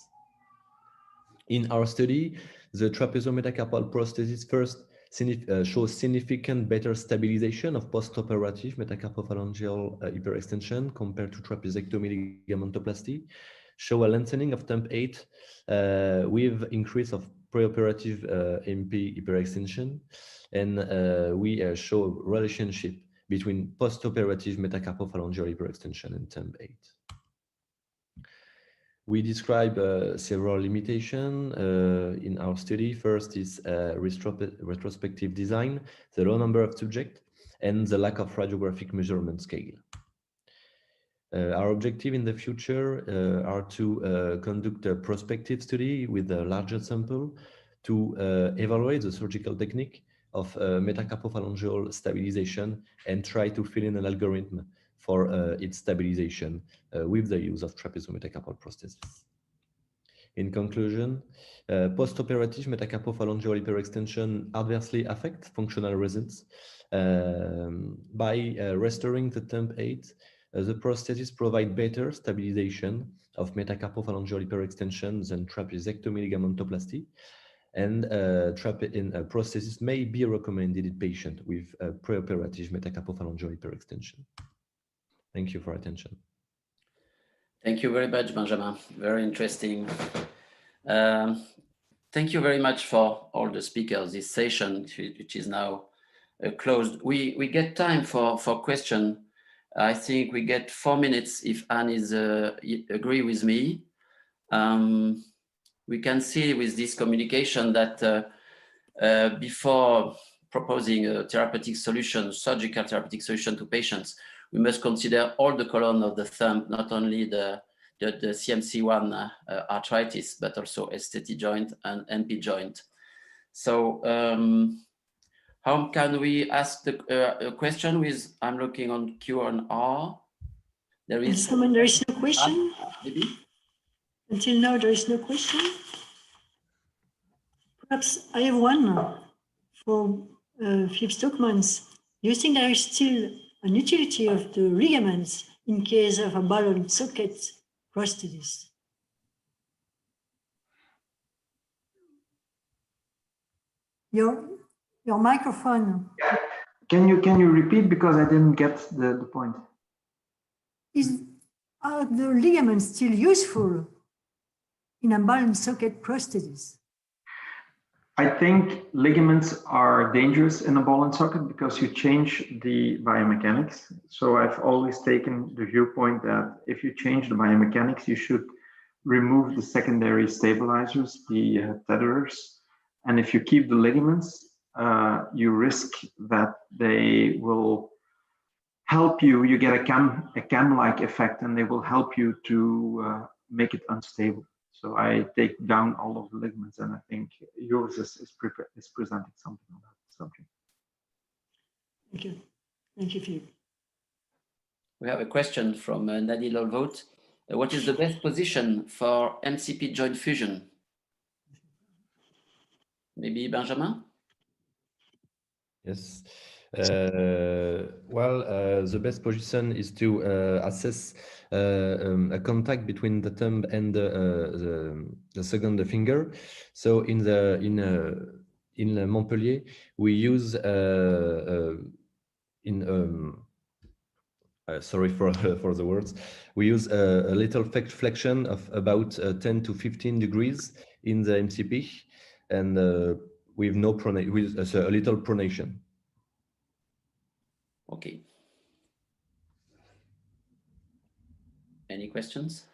In our study, the trapezometacarpal prosthesis first shows significant better stabilization of postoperative metacarpophalangeal hyperextension compared to trapezectomy ligamentoplasty, show a lengthening of thumb 8 with increase of preoperative MP hyperextension, and we show a relationship between postoperative metacarpophalangeal hyperextension and thumb 8. We describe several limitations in our study. First is retrospective design, the low number of subjects, and the lack of radiographic measurement scale. Our objective in the future are to conduct a prospective study with a larger sample to evaluate the surgical technique of metacarpophalangeal stabilization and try to fill in an algorithm for its stabilization with the use of trapeziometacarpal prosthesis. In conclusion, post-operative metacarpophalangeal hyperextension adversely affect functional results. By restoring the temp 8, the prosthesis provide better stabilization of metacarpophalangeal hyperextension than trapezectomy ligamentoplasty, and prosthesis may be recommended in patients with preoperative metacarpophalangeal hyperextension. Thank you for attention. Thank you very much, Benjamin. Very interesting. Thank you very much for all the speakers. This session, which is now closed, we get time for question. I think we get 4 minutes if Anne is agree with me. We can see with this communication that before proposing a therapeutic solution, surgical therapeutic solution to patients, we must consider all the column of the thumb, not only the CMC1 arthritis, but also STT joint and MP joint. So how can we ask the question with, I'm looking on Q&R. There is no question. Maybe? Until now, there is no question. Perhaps I have one for Philippe Stockmans. Do you think there is still an utility of the ligaments in case of a ball and socket prosthesis? Your microphone. Can you repeat, because I didn't get the point? Are the ligaments still useful in a ball and socket prosthesis? I think ligaments are dangerous in a ball and socket because you change the biomechanics. So I've always taken the viewpoint that if you change the biomechanics, you should remove the secondary stabilizers, the tetherers. And if you keep the ligaments, you risk that they will help you. You get a cam-like effect, and they will help you to make it unstable. So I take down all of the ligaments, and I think yours is presenting something on that subject. Thank you. Thank you, Philippe. We have a question from Nadine Olvoet. What is the best position for MCP joint fusion? Maybe Benjamin? Yes. Well, the best position is to assess a contact between the thumb and the second finger. So in Montpellier, we use sorry for the words. We use a little flexion of about 10 to 15 degrees in the MCP, and with no pronation, with a little pronation. Okay. Any questions?